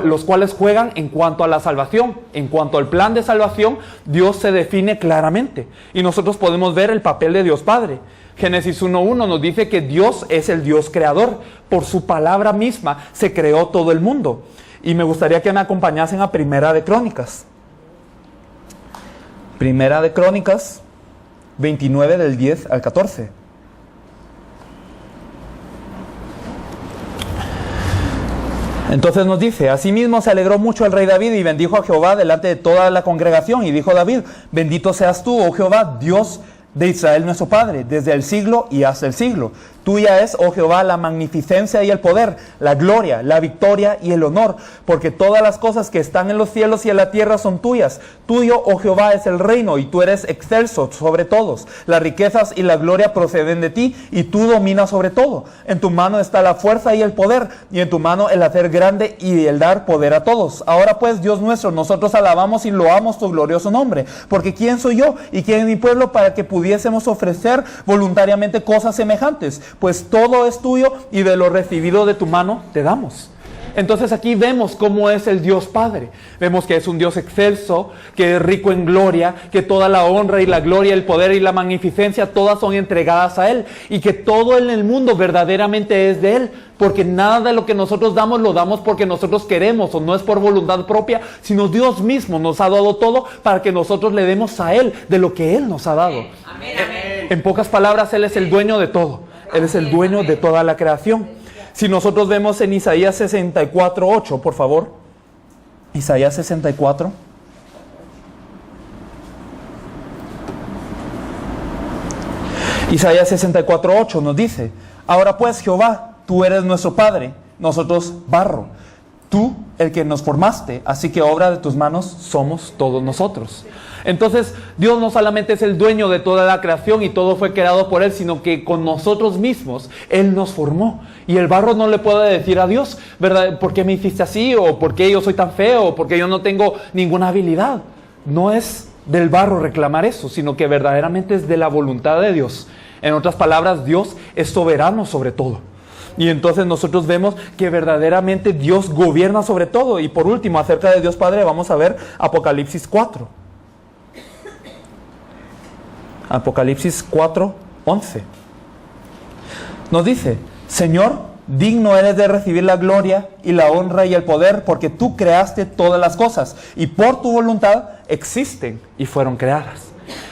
los cuales juegan en cuanto a la salvación. En cuanto al plan de salvación, Dios se define claramente. Y nosotros podemos ver el papel de Dios Padre. Génesis 1:1 nos dice que Dios es el Dios creador. Por su palabra misma se creó todo el mundo. Y me gustaría que me acompañasen a Primera de Crónicas. Primera de Crónicas 29 del 10 al 14. Entonces nos dice, asimismo se alegró mucho el rey David y bendijo a Jehová delante de toda la congregación. Y dijo David, bendito seas tú, oh Jehová, Dios de Israel nuestro Padre, desde el siglo y hasta el siglo. Tuya es, oh Jehová, la magnificencia y el poder, la gloria, la victoria y el honor, porque todas las cosas que están en los cielos y en la tierra son tuyas. Tuyo, oh Jehová, es el reino, y tú eres excelso sobre todos. Las riquezas y la gloria proceden de ti, y tú dominas sobre todo. En tu mano está la fuerza y el poder, y en tu mano el hacer grande y el dar poder a todos. Ahora pues, Dios nuestro, nosotros alabamos y loamos tu glorioso nombre, porque ¿quién soy yo y quién es mi pueblo para que pudiésemos ofrecer voluntariamente cosas semejantes? Pues todo es tuyo y de lo recibido de tu mano te damos. Entonces aquí vemos cómo es el Dios Padre. Vemos que es un Dios excelso, que es rico en gloria, que toda la honra y la gloria, el poder y la magnificencia, todas son entregadas a Él. Y que todo en el mundo verdaderamente es de Él. Porque nada de lo que nosotros damos, lo damos porque nosotros queremos, o no es por voluntad propia, sino Dios mismo nos ha dado todo para que nosotros le demos a Él de lo que Él nos ha dado. Amén, amén. En pocas palabras, Él es el dueño de todo. Él es el dueño de toda la creación. Si nosotros vemos en Isaías 64:8, por favor. Isaías 64. Isaías 64:8 nos dice, ahora pues, Jehová, tú eres nuestro Padre, nosotros barro. Tú, el que nos formaste, así que obra de tus manos somos todos nosotros. Entonces, Dios no solamente es el dueño de toda la creación y todo fue creado por Él, sino que con nosotros mismos Él nos formó. Y el barro no le puede decir a Dios, ¿verdad? ¿Por qué me hiciste así? ¿O por qué yo soy tan feo? ¿O por qué yo no tengo ninguna habilidad? No es del barro reclamar eso, sino que verdaderamente es de la voluntad de Dios. En otras palabras, Dios es soberano sobre todo. Y entonces nosotros vemos que verdaderamente Dios gobierna sobre todo. Y por último, acerca de Dios Padre, vamos a ver Apocalipsis 4. Apocalipsis 4:11. Nos dice, Señor, digno eres de recibir la gloria y la honra y el poder, porque tú creaste todas las cosas, y por tu voluntad existen y fueron creadas.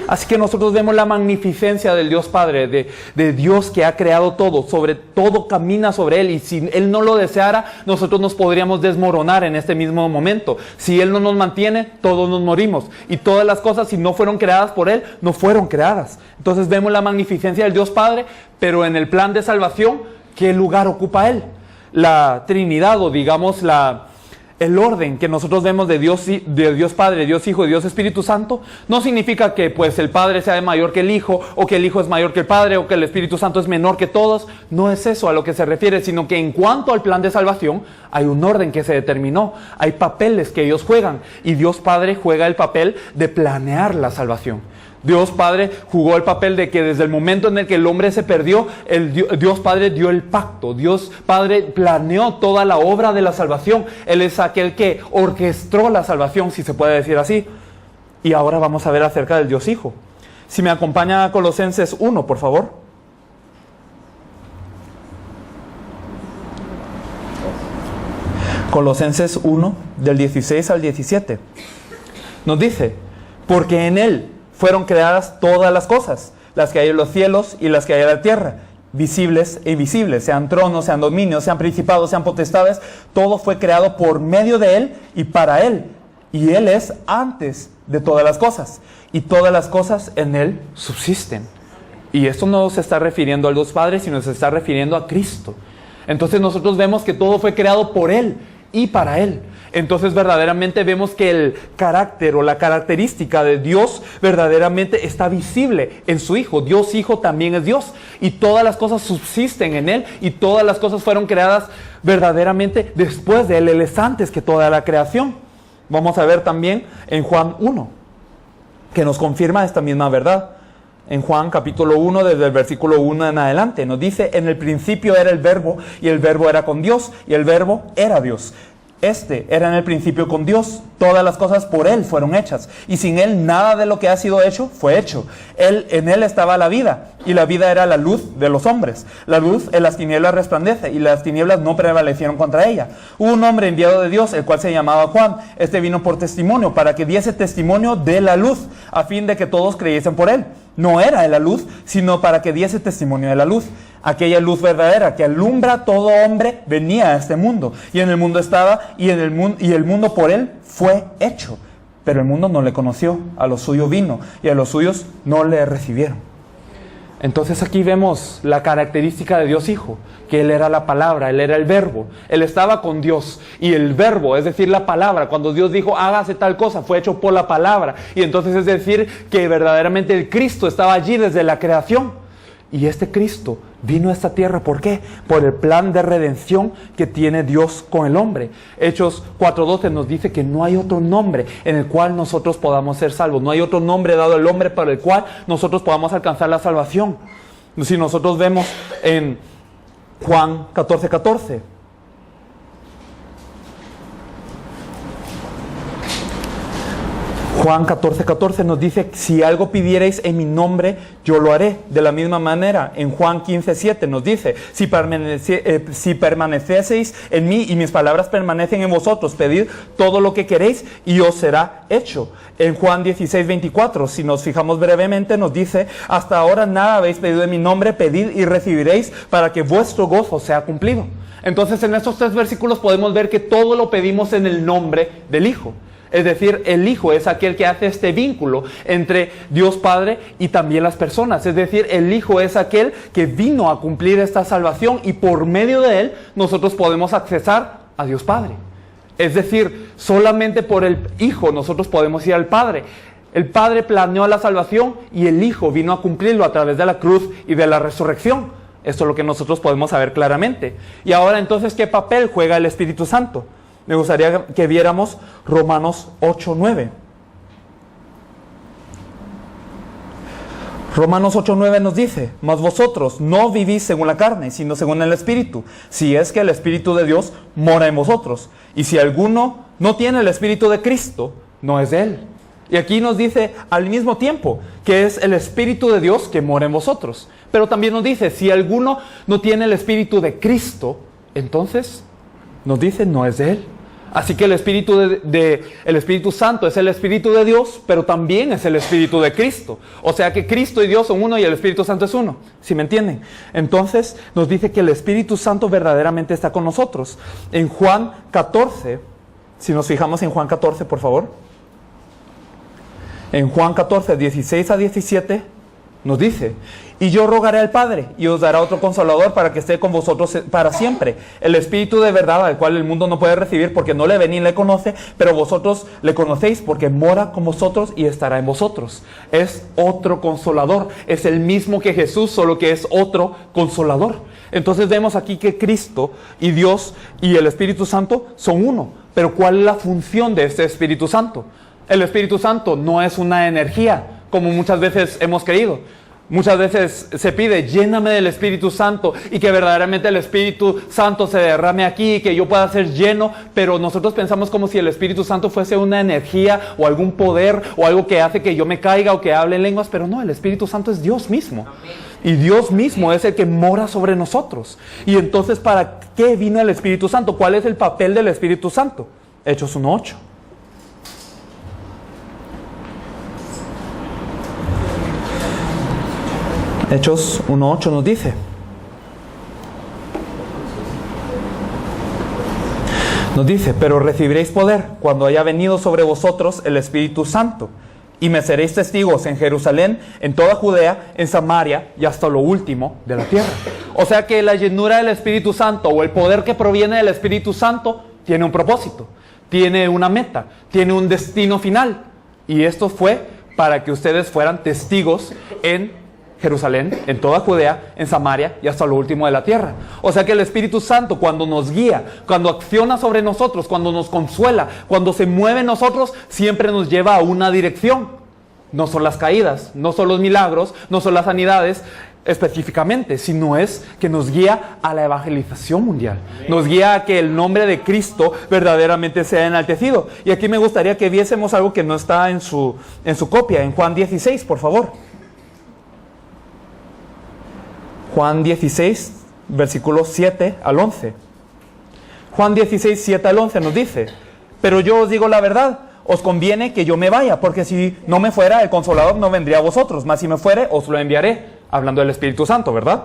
Así que nosotros vemos la magnificencia del Dios Padre, de Dios que ha creado todo, sobre todo camina sobre Él, y si Él no lo deseara, nosotros nos podríamos desmoronar en este mismo momento. Si Él no nos mantiene, todos nos morimos, y todas las cosas, si no fueron creadas por Él, no fueron creadas. Entonces vemos la magnificencia del Dios Padre, pero en el plan de salvación, ¿qué lugar ocupa Él? La Trinidad, o digamos el orden que nosotros vemos de Dios Padre, Dios Hijo y Dios Espíritu Santo, no significa que pues el Padre sea mayor que el Hijo, o que el Hijo es mayor que el Padre, o que el Espíritu Santo es menor que todos. No es eso a lo que se refiere, sino que en cuanto al plan de salvación, hay un orden que se determinó, hay papeles que ellos juegan, y Dios Padre juega el papel de planear la salvación. Dios Padre jugó el papel de que desde el momento en el que el hombre se perdió, Dios Padre dio el pacto. Dios Padre planeó toda la obra de la salvación. Él es aquel que orquestó la salvación, si se puede decir así. Y ahora vamos a ver acerca del Dios Hijo. Si me acompaña a Colosenses 1, por favor. Colosenses 1, del 16 al 17. Nos dice, porque en Él fueron creadas todas las cosas, las que hay en los cielos y las que hay en la tierra, visibles e invisibles, sean tronos, sean dominios, sean principados, sean potestades. Todo fue creado por medio de Él y para Él. Y Él es antes de todas las cosas. Y todas las cosas en Él subsisten. Y esto no se está refiriendo al Dios Padre, sino se está refiriendo a Cristo. Entonces nosotros vemos que todo fue creado por Él y para Él. Entonces verdaderamente vemos que el carácter o la característica de Dios verdaderamente está visible en su Hijo. Dios Hijo también es Dios, y todas las cosas subsisten en Él, y todas las cosas fueron creadas verdaderamente después de Él. Él es antes que toda la creación. Vamos a ver también en Juan 1, que nos confirma esta misma verdad. En Juan capítulo 1, desde el versículo 1 en adelante, nos dice, en el principio era el Verbo, y el Verbo era con Dios, y el Verbo era Dios. Este era en el principio con Dios. Todas las cosas por Él fueron hechas, y sin Él nada de lo que ha sido hecho fue hecho. En Él estaba la vida, y la vida era la luz de los hombres. La luz en las tinieblas resplandece, y las tinieblas no prevalecieron contra ella. Hubo un hombre enviado de Dios, el cual se llamaba Juan. Este vino por testimonio, para que diese testimonio de la luz, a fin de que todos creyesen por Él. No era de la luz, sino para que diese testimonio de la luz. Aquella luz verdadera que alumbra a todo hombre venía a este mundo, y en el mundo estaba, y el mundo por Él fue hecho. Pero el mundo no le conoció, a lo suyo vino, y a los suyos no le recibieron. Entonces aquí vemos la característica de Dios Hijo, que Él era la palabra, Él era el verbo, Él estaba con Dios, y el verbo, es decir, la palabra, cuando Dios dijo hágase tal cosa, fue hecho por la palabra, y entonces es decir que verdaderamente el Cristo estaba allí desde la creación. Y este Cristo vino a esta tierra, ¿por qué? Por el plan de redención que tiene Dios con el hombre. Hechos 4:12 nos dice que no hay otro nombre en el cual nosotros podamos ser salvos. No hay otro nombre dado al hombre para el cual nosotros podamos alcanzar la salvación. Si nosotros vemos en Juan 14:14. Juan 14:14 nos dice, si algo pidierais en mi nombre, yo lo haré. De la misma manera, en Juan 15:7 nos dice, si permanecieseis en mí y mis palabras permanecen en vosotros, pedid todo lo que queréis y os será hecho. En Juan 16:24, si nos fijamos brevemente, nos dice, hasta ahora nada habéis pedido en mi nombre, pedid y recibiréis para que vuestro gozo sea cumplido. Entonces en estos 3 versículos podemos ver que todo lo pedimos en el nombre del Hijo. Es decir, el Hijo es aquel que hace este vínculo entre Dios Padre y también las personas. Es decir, el Hijo es aquel que vino a cumplir esta salvación, y por medio de Él nosotros podemos accesar a Dios Padre. Es decir, solamente por el Hijo nosotros podemos ir al Padre. El Padre planeó la salvación y el Hijo vino a cumplirlo a través de la cruz y de la resurrección. Esto es lo que nosotros podemos saber claramente. Y ahora entonces, ¿qué papel juega el Espíritu Santo? Me gustaría que viéramos Romanos 8:9. Romanos 8:9 nos dice, mas vosotros no vivís según la carne, sino según el Espíritu, si es que el Espíritu de Dios mora en vosotros. Y si alguno no tiene el Espíritu de Cristo, no es de Él. Y aquí nos dice al mismo tiempo que es el Espíritu de Dios que mora en vosotros. Pero también nos dice, si alguno no tiene el Espíritu de Cristo, entonces nos dice, no es de Él. Así que el Espíritu Santo es el Espíritu de Dios, pero también es el Espíritu de Cristo. O sea que Cristo y Dios son uno y el Espíritu Santo es uno. ¿Sí me entienden? Entonces nos dice que el Espíritu Santo verdaderamente está con nosotros. En Juan 14, si nos fijamos en Juan 14, por favor. En Juan 14, 16 a 17, nos dice, y yo rogaré al Padre, y os dará otro consolador para que esté con vosotros para siempre, el Espíritu de verdad, al cual el mundo no puede recibir porque no le ve ni le conoce, pero vosotros le conocéis porque mora con vosotros y estará en vosotros. Es otro consolador, es el mismo que Jesús, solo que es otro consolador. Entonces vemos aquí que Cristo y Dios y el Espíritu Santo son uno. Pero ¿cuál es la función de este Espíritu Santo? El Espíritu Santo no es una energía, como muchas veces hemos creído. Muchas veces se pide, lléname del Espíritu Santo, y que verdaderamente el Espíritu Santo se derrame aquí, y que yo pueda ser lleno, pero nosotros pensamos como si el Espíritu Santo fuese una energía, o algún poder, o algo que hace que yo me caiga, o que hable en lenguas, pero no, el Espíritu Santo es Dios mismo. Y Dios mismo es el que mora sobre nosotros. Y entonces, ¿para qué vino el Espíritu Santo? ¿Cuál es el papel del Espíritu Santo? Hechos 1:8. Hechos 1:8 nos dice, pero recibiréis poder cuando haya venido sobre vosotros el Espíritu Santo, y me seréis testigos en Jerusalén, en toda Judea, en Samaria y hasta lo último de la tierra. O sea que la llenura del Espíritu Santo, o el poder que proviene del Espíritu Santo, tiene un propósito, tiene una meta, tiene un destino final. Y esto fue para que ustedes fueran testigos en Jerusalén, en toda Judea, en Samaria y hasta lo último de la tierra. O sea que el Espíritu Santo, cuando nos guía, cuando acciona sobre nosotros, cuando nos consuela, cuando se mueve en nosotros, siempre nos lleva a una dirección. No son las caídas, no son los milagros, no son las sanidades específicamente, sino es que nos guía a la evangelización mundial. Nos guía a que el nombre de Cristo verdaderamente sea enaltecido. Y aquí me gustaría que viésemos algo que no está en su copia, en Juan 16, por favor. Juan 16, versículos 7 al 11. Juan 16, 7 al 11 nos dice, pero yo os digo la verdad, os conviene que yo me vaya, porque si no me fuera, el Consolador no vendría a vosotros, mas si me fuere, os lo enviaré. Hablando del Espíritu Santo, ¿verdad?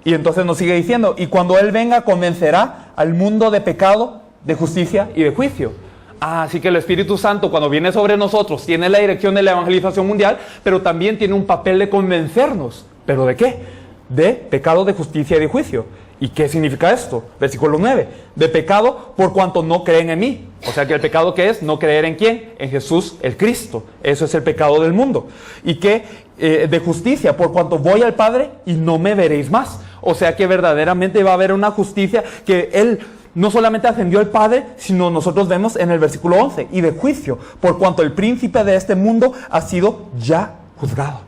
Y entonces nos sigue diciendo, y cuando Él venga, convencerá al mundo de pecado, de justicia y de juicio. Así que el Espíritu Santo, cuando viene sobre nosotros, tiene la dirección de la evangelización mundial, pero también tiene un papel de convencernos. ¿Pero de qué? De pecado, de justicia y de juicio. ¿Y qué significa esto? Versículo 9. De pecado por cuanto no creen en mí. O sea que el pecado, ¿qué es? No creer en quién. En Jesús el Cristo. Eso es el pecado del mundo. Y que de justicia por cuanto voy al Padre y no me veréis más. O sea que verdaderamente va a haber una justicia que Él no solamente ascendió al Padre, sino nosotros vemos en el versículo 11. Y de juicio por cuanto el príncipe de este mundo ha sido ya juzgado.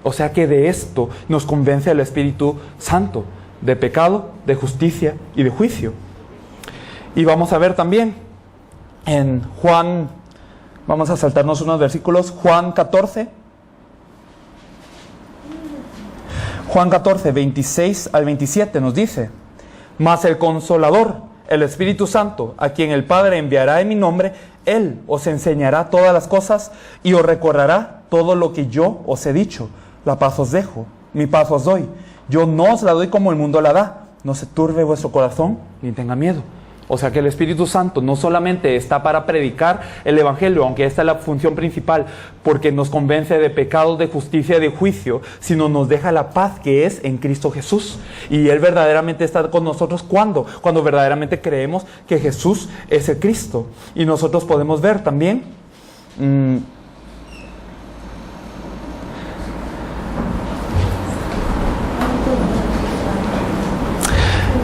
O sea que de esto nos convence el Espíritu Santo, de pecado, de justicia y de juicio. Y vamos a ver también en Juan, vamos a saltarnos unos versículos, Juan 14, 26 al 27 nos dice, mas el Consolador, el Espíritu Santo, a quien el Padre enviará en mi nombre, Él os enseñará todas las cosas y os recordará todo lo que yo os he dicho. La paz os dejo, mi paz os doy. Yo no os la doy como el mundo la da. No se turbe vuestro corazón, ni tenga miedo. O sea que el Espíritu Santo no solamente está para predicar el Evangelio, aunque esta es la función principal, porque nos convence de pecado, de justicia y de juicio, sino nos deja la paz que es en Cristo Jesús. Y Él verdaderamente está con nosotros cuando verdaderamente creemos que Jesús es el Cristo. Y nosotros podemos ver también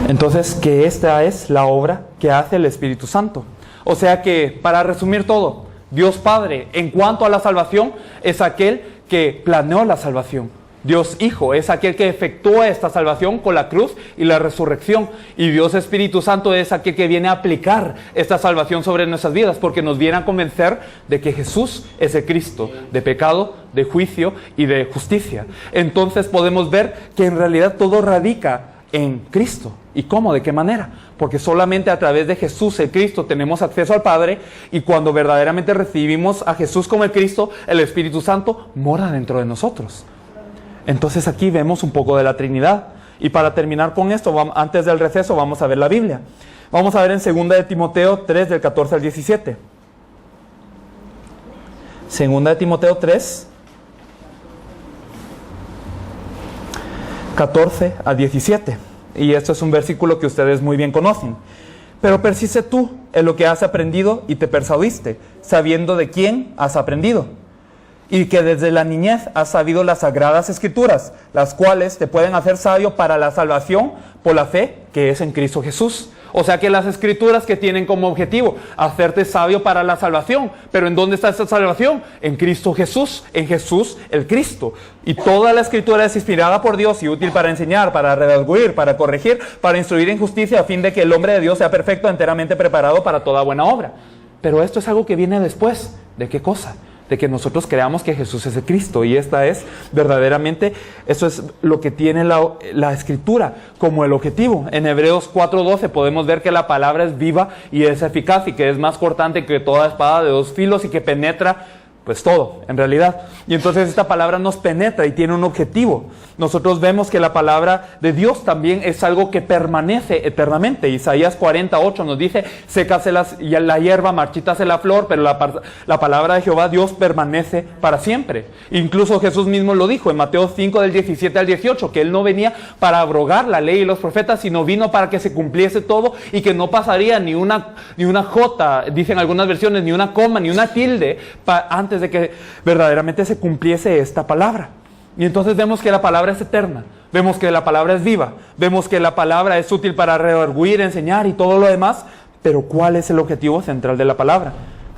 entonces, que esta es la obra que hace el Espíritu Santo. O sea que, para resumir todo, Dios Padre, en cuanto a la salvación, es aquel que planeó la salvación. Dios Hijo es aquel que efectúa esta salvación con la cruz y la resurrección. Y Dios Espíritu Santo es aquel que viene a aplicar esta salvación sobre nuestras vidas, porque nos viene a convencer de que Jesús es el Cristo, de pecado, de juicio y de justicia. Entonces podemos ver que en realidad todo radica en Cristo. ¿Y cómo? ¿De qué manera? Porque solamente a través de Jesús el Cristo tenemos acceso al Padre, y cuando verdaderamente recibimos a Jesús como el Cristo, el Espíritu Santo mora dentro de nosotros. Entonces aquí vemos un poco de la Trinidad. Y para terminar con esto, antes del receso vamos a ver la Biblia. Vamos a ver en 2 de Timoteo 3 del 14 al 17. 2 de Timoteo 3 14 a 17. Y esto es un versículo que ustedes muy bien conocen. Pero persiste tú en lo que has aprendido y te persuadiste, sabiendo de quién has aprendido. Y que desde la niñez has sabido las sagradas escrituras, las cuales te pueden hacer sabio para la salvación por la fe que es en Cristo Jesús. O sea que las escrituras que tienen como objetivo hacerte sabio para la salvación. Pero ¿en dónde está esa salvación? En Cristo Jesús, en Jesús el Cristo. Y toda la escritura es inspirada por Dios y útil para enseñar, para redarguir, para corregir, para instruir en justicia, a fin de que el hombre de Dios sea perfecto, enteramente preparado para toda buena obra. Pero esto es algo que viene después. ¿De qué cosa? De que nosotros creamos que Jesús es el Cristo. Y esta es verdaderamente, eso es lo que tiene la Escritura como el objetivo. En Hebreos 4:12 podemos ver que la palabra es viva y es eficaz y que es más cortante que toda espada de dos filos y que penetra pues todo, en realidad. Y entonces esta palabra nos penetra y tiene un objetivo. Nosotros vemos que la palabra de Dios también es algo que permanece eternamente. Isaías 40:8 nos dice, sécase la hierba, marchítase la flor, pero la palabra de Jehová Dios permanece para siempre. Incluso Jesús mismo lo dijo en Mateo 5 del 17 al 18, que Él no venía para abrogar la ley y los profetas, sino vino para que se cumpliese todo y que no pasaría ni una jota, dicen algunas versiones, ni una coma, ni una tilde, antes de que verdaderamente se cumpliese esta palabra. Y entonces vemos que la palabra es eterna, vemos que la palabra es viva, vemos que la palabra es útil para redarguir, enseñar y todo lo demás, pero ¿cuál es el objetivo central de la palabra?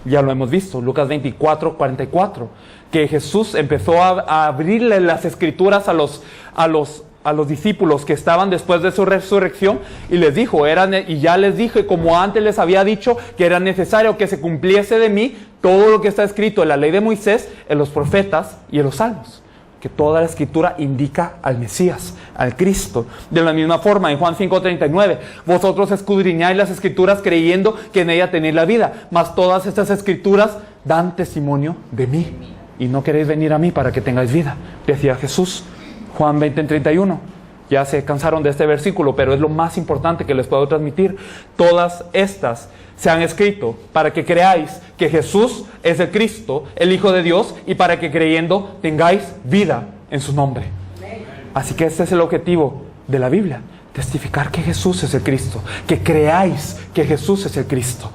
Ya lo hemos visto, Lucas 24:44, que Jesús empezó a abrirle las escrituras a los discípulos que estaban después de su resurrección y les dijo, y ya les dije, como antes les había dicho, que era necesario que se cumpliese de mí todo lo que está escrito en la ley de Moisés, en los profetas y en los salmos. Que toda la escritura indica al Mesías, al Cristo. De la misma forma, en Juan 5:39, vosotros escudriñáis las escrituras creyendo que en ella tenéis la vida, mas todas estas escrituras dan testimonio de mí. Y no queréis venir a mí para que tengáis vida, decía Jesús. Juan 20:31. Ya se cansaron de este versículo, pero es lo más importante que les puedo transmitir. Todas estas se han escrito para que creáis que Jesús es el Cristo, el Hijo de Dios, y para que creyendo tengáis vida en su nombre. Así que este es el objetivo de la Biblia, testificar que Jesús es el Cristo, que creáis que Jesús es el Cristo.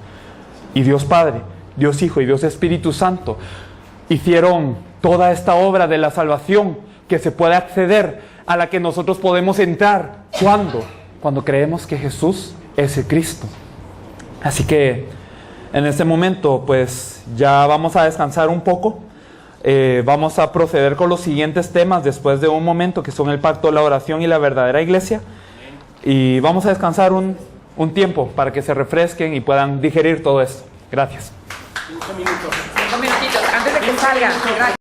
Y Dios Padre, Dios Hijo y Dios Espíritu Santo hicieron toda esta obra de la salvación que se puede acceder, a la que nosotros podemos entrar. ¿Cuándo? Cuando creemos que Jesús es el Cristo. Así que en este momento pues ya vamos a descansar un poco. Vamos a proceder con los siguientes temas después de un momento, que son el pacto, la oración y la verdadera iglesia. Y vamos a descansar un tiempo para que se refresquen y puedan digerir todo esto. Gracias. 5 minutitos antes de que salgan.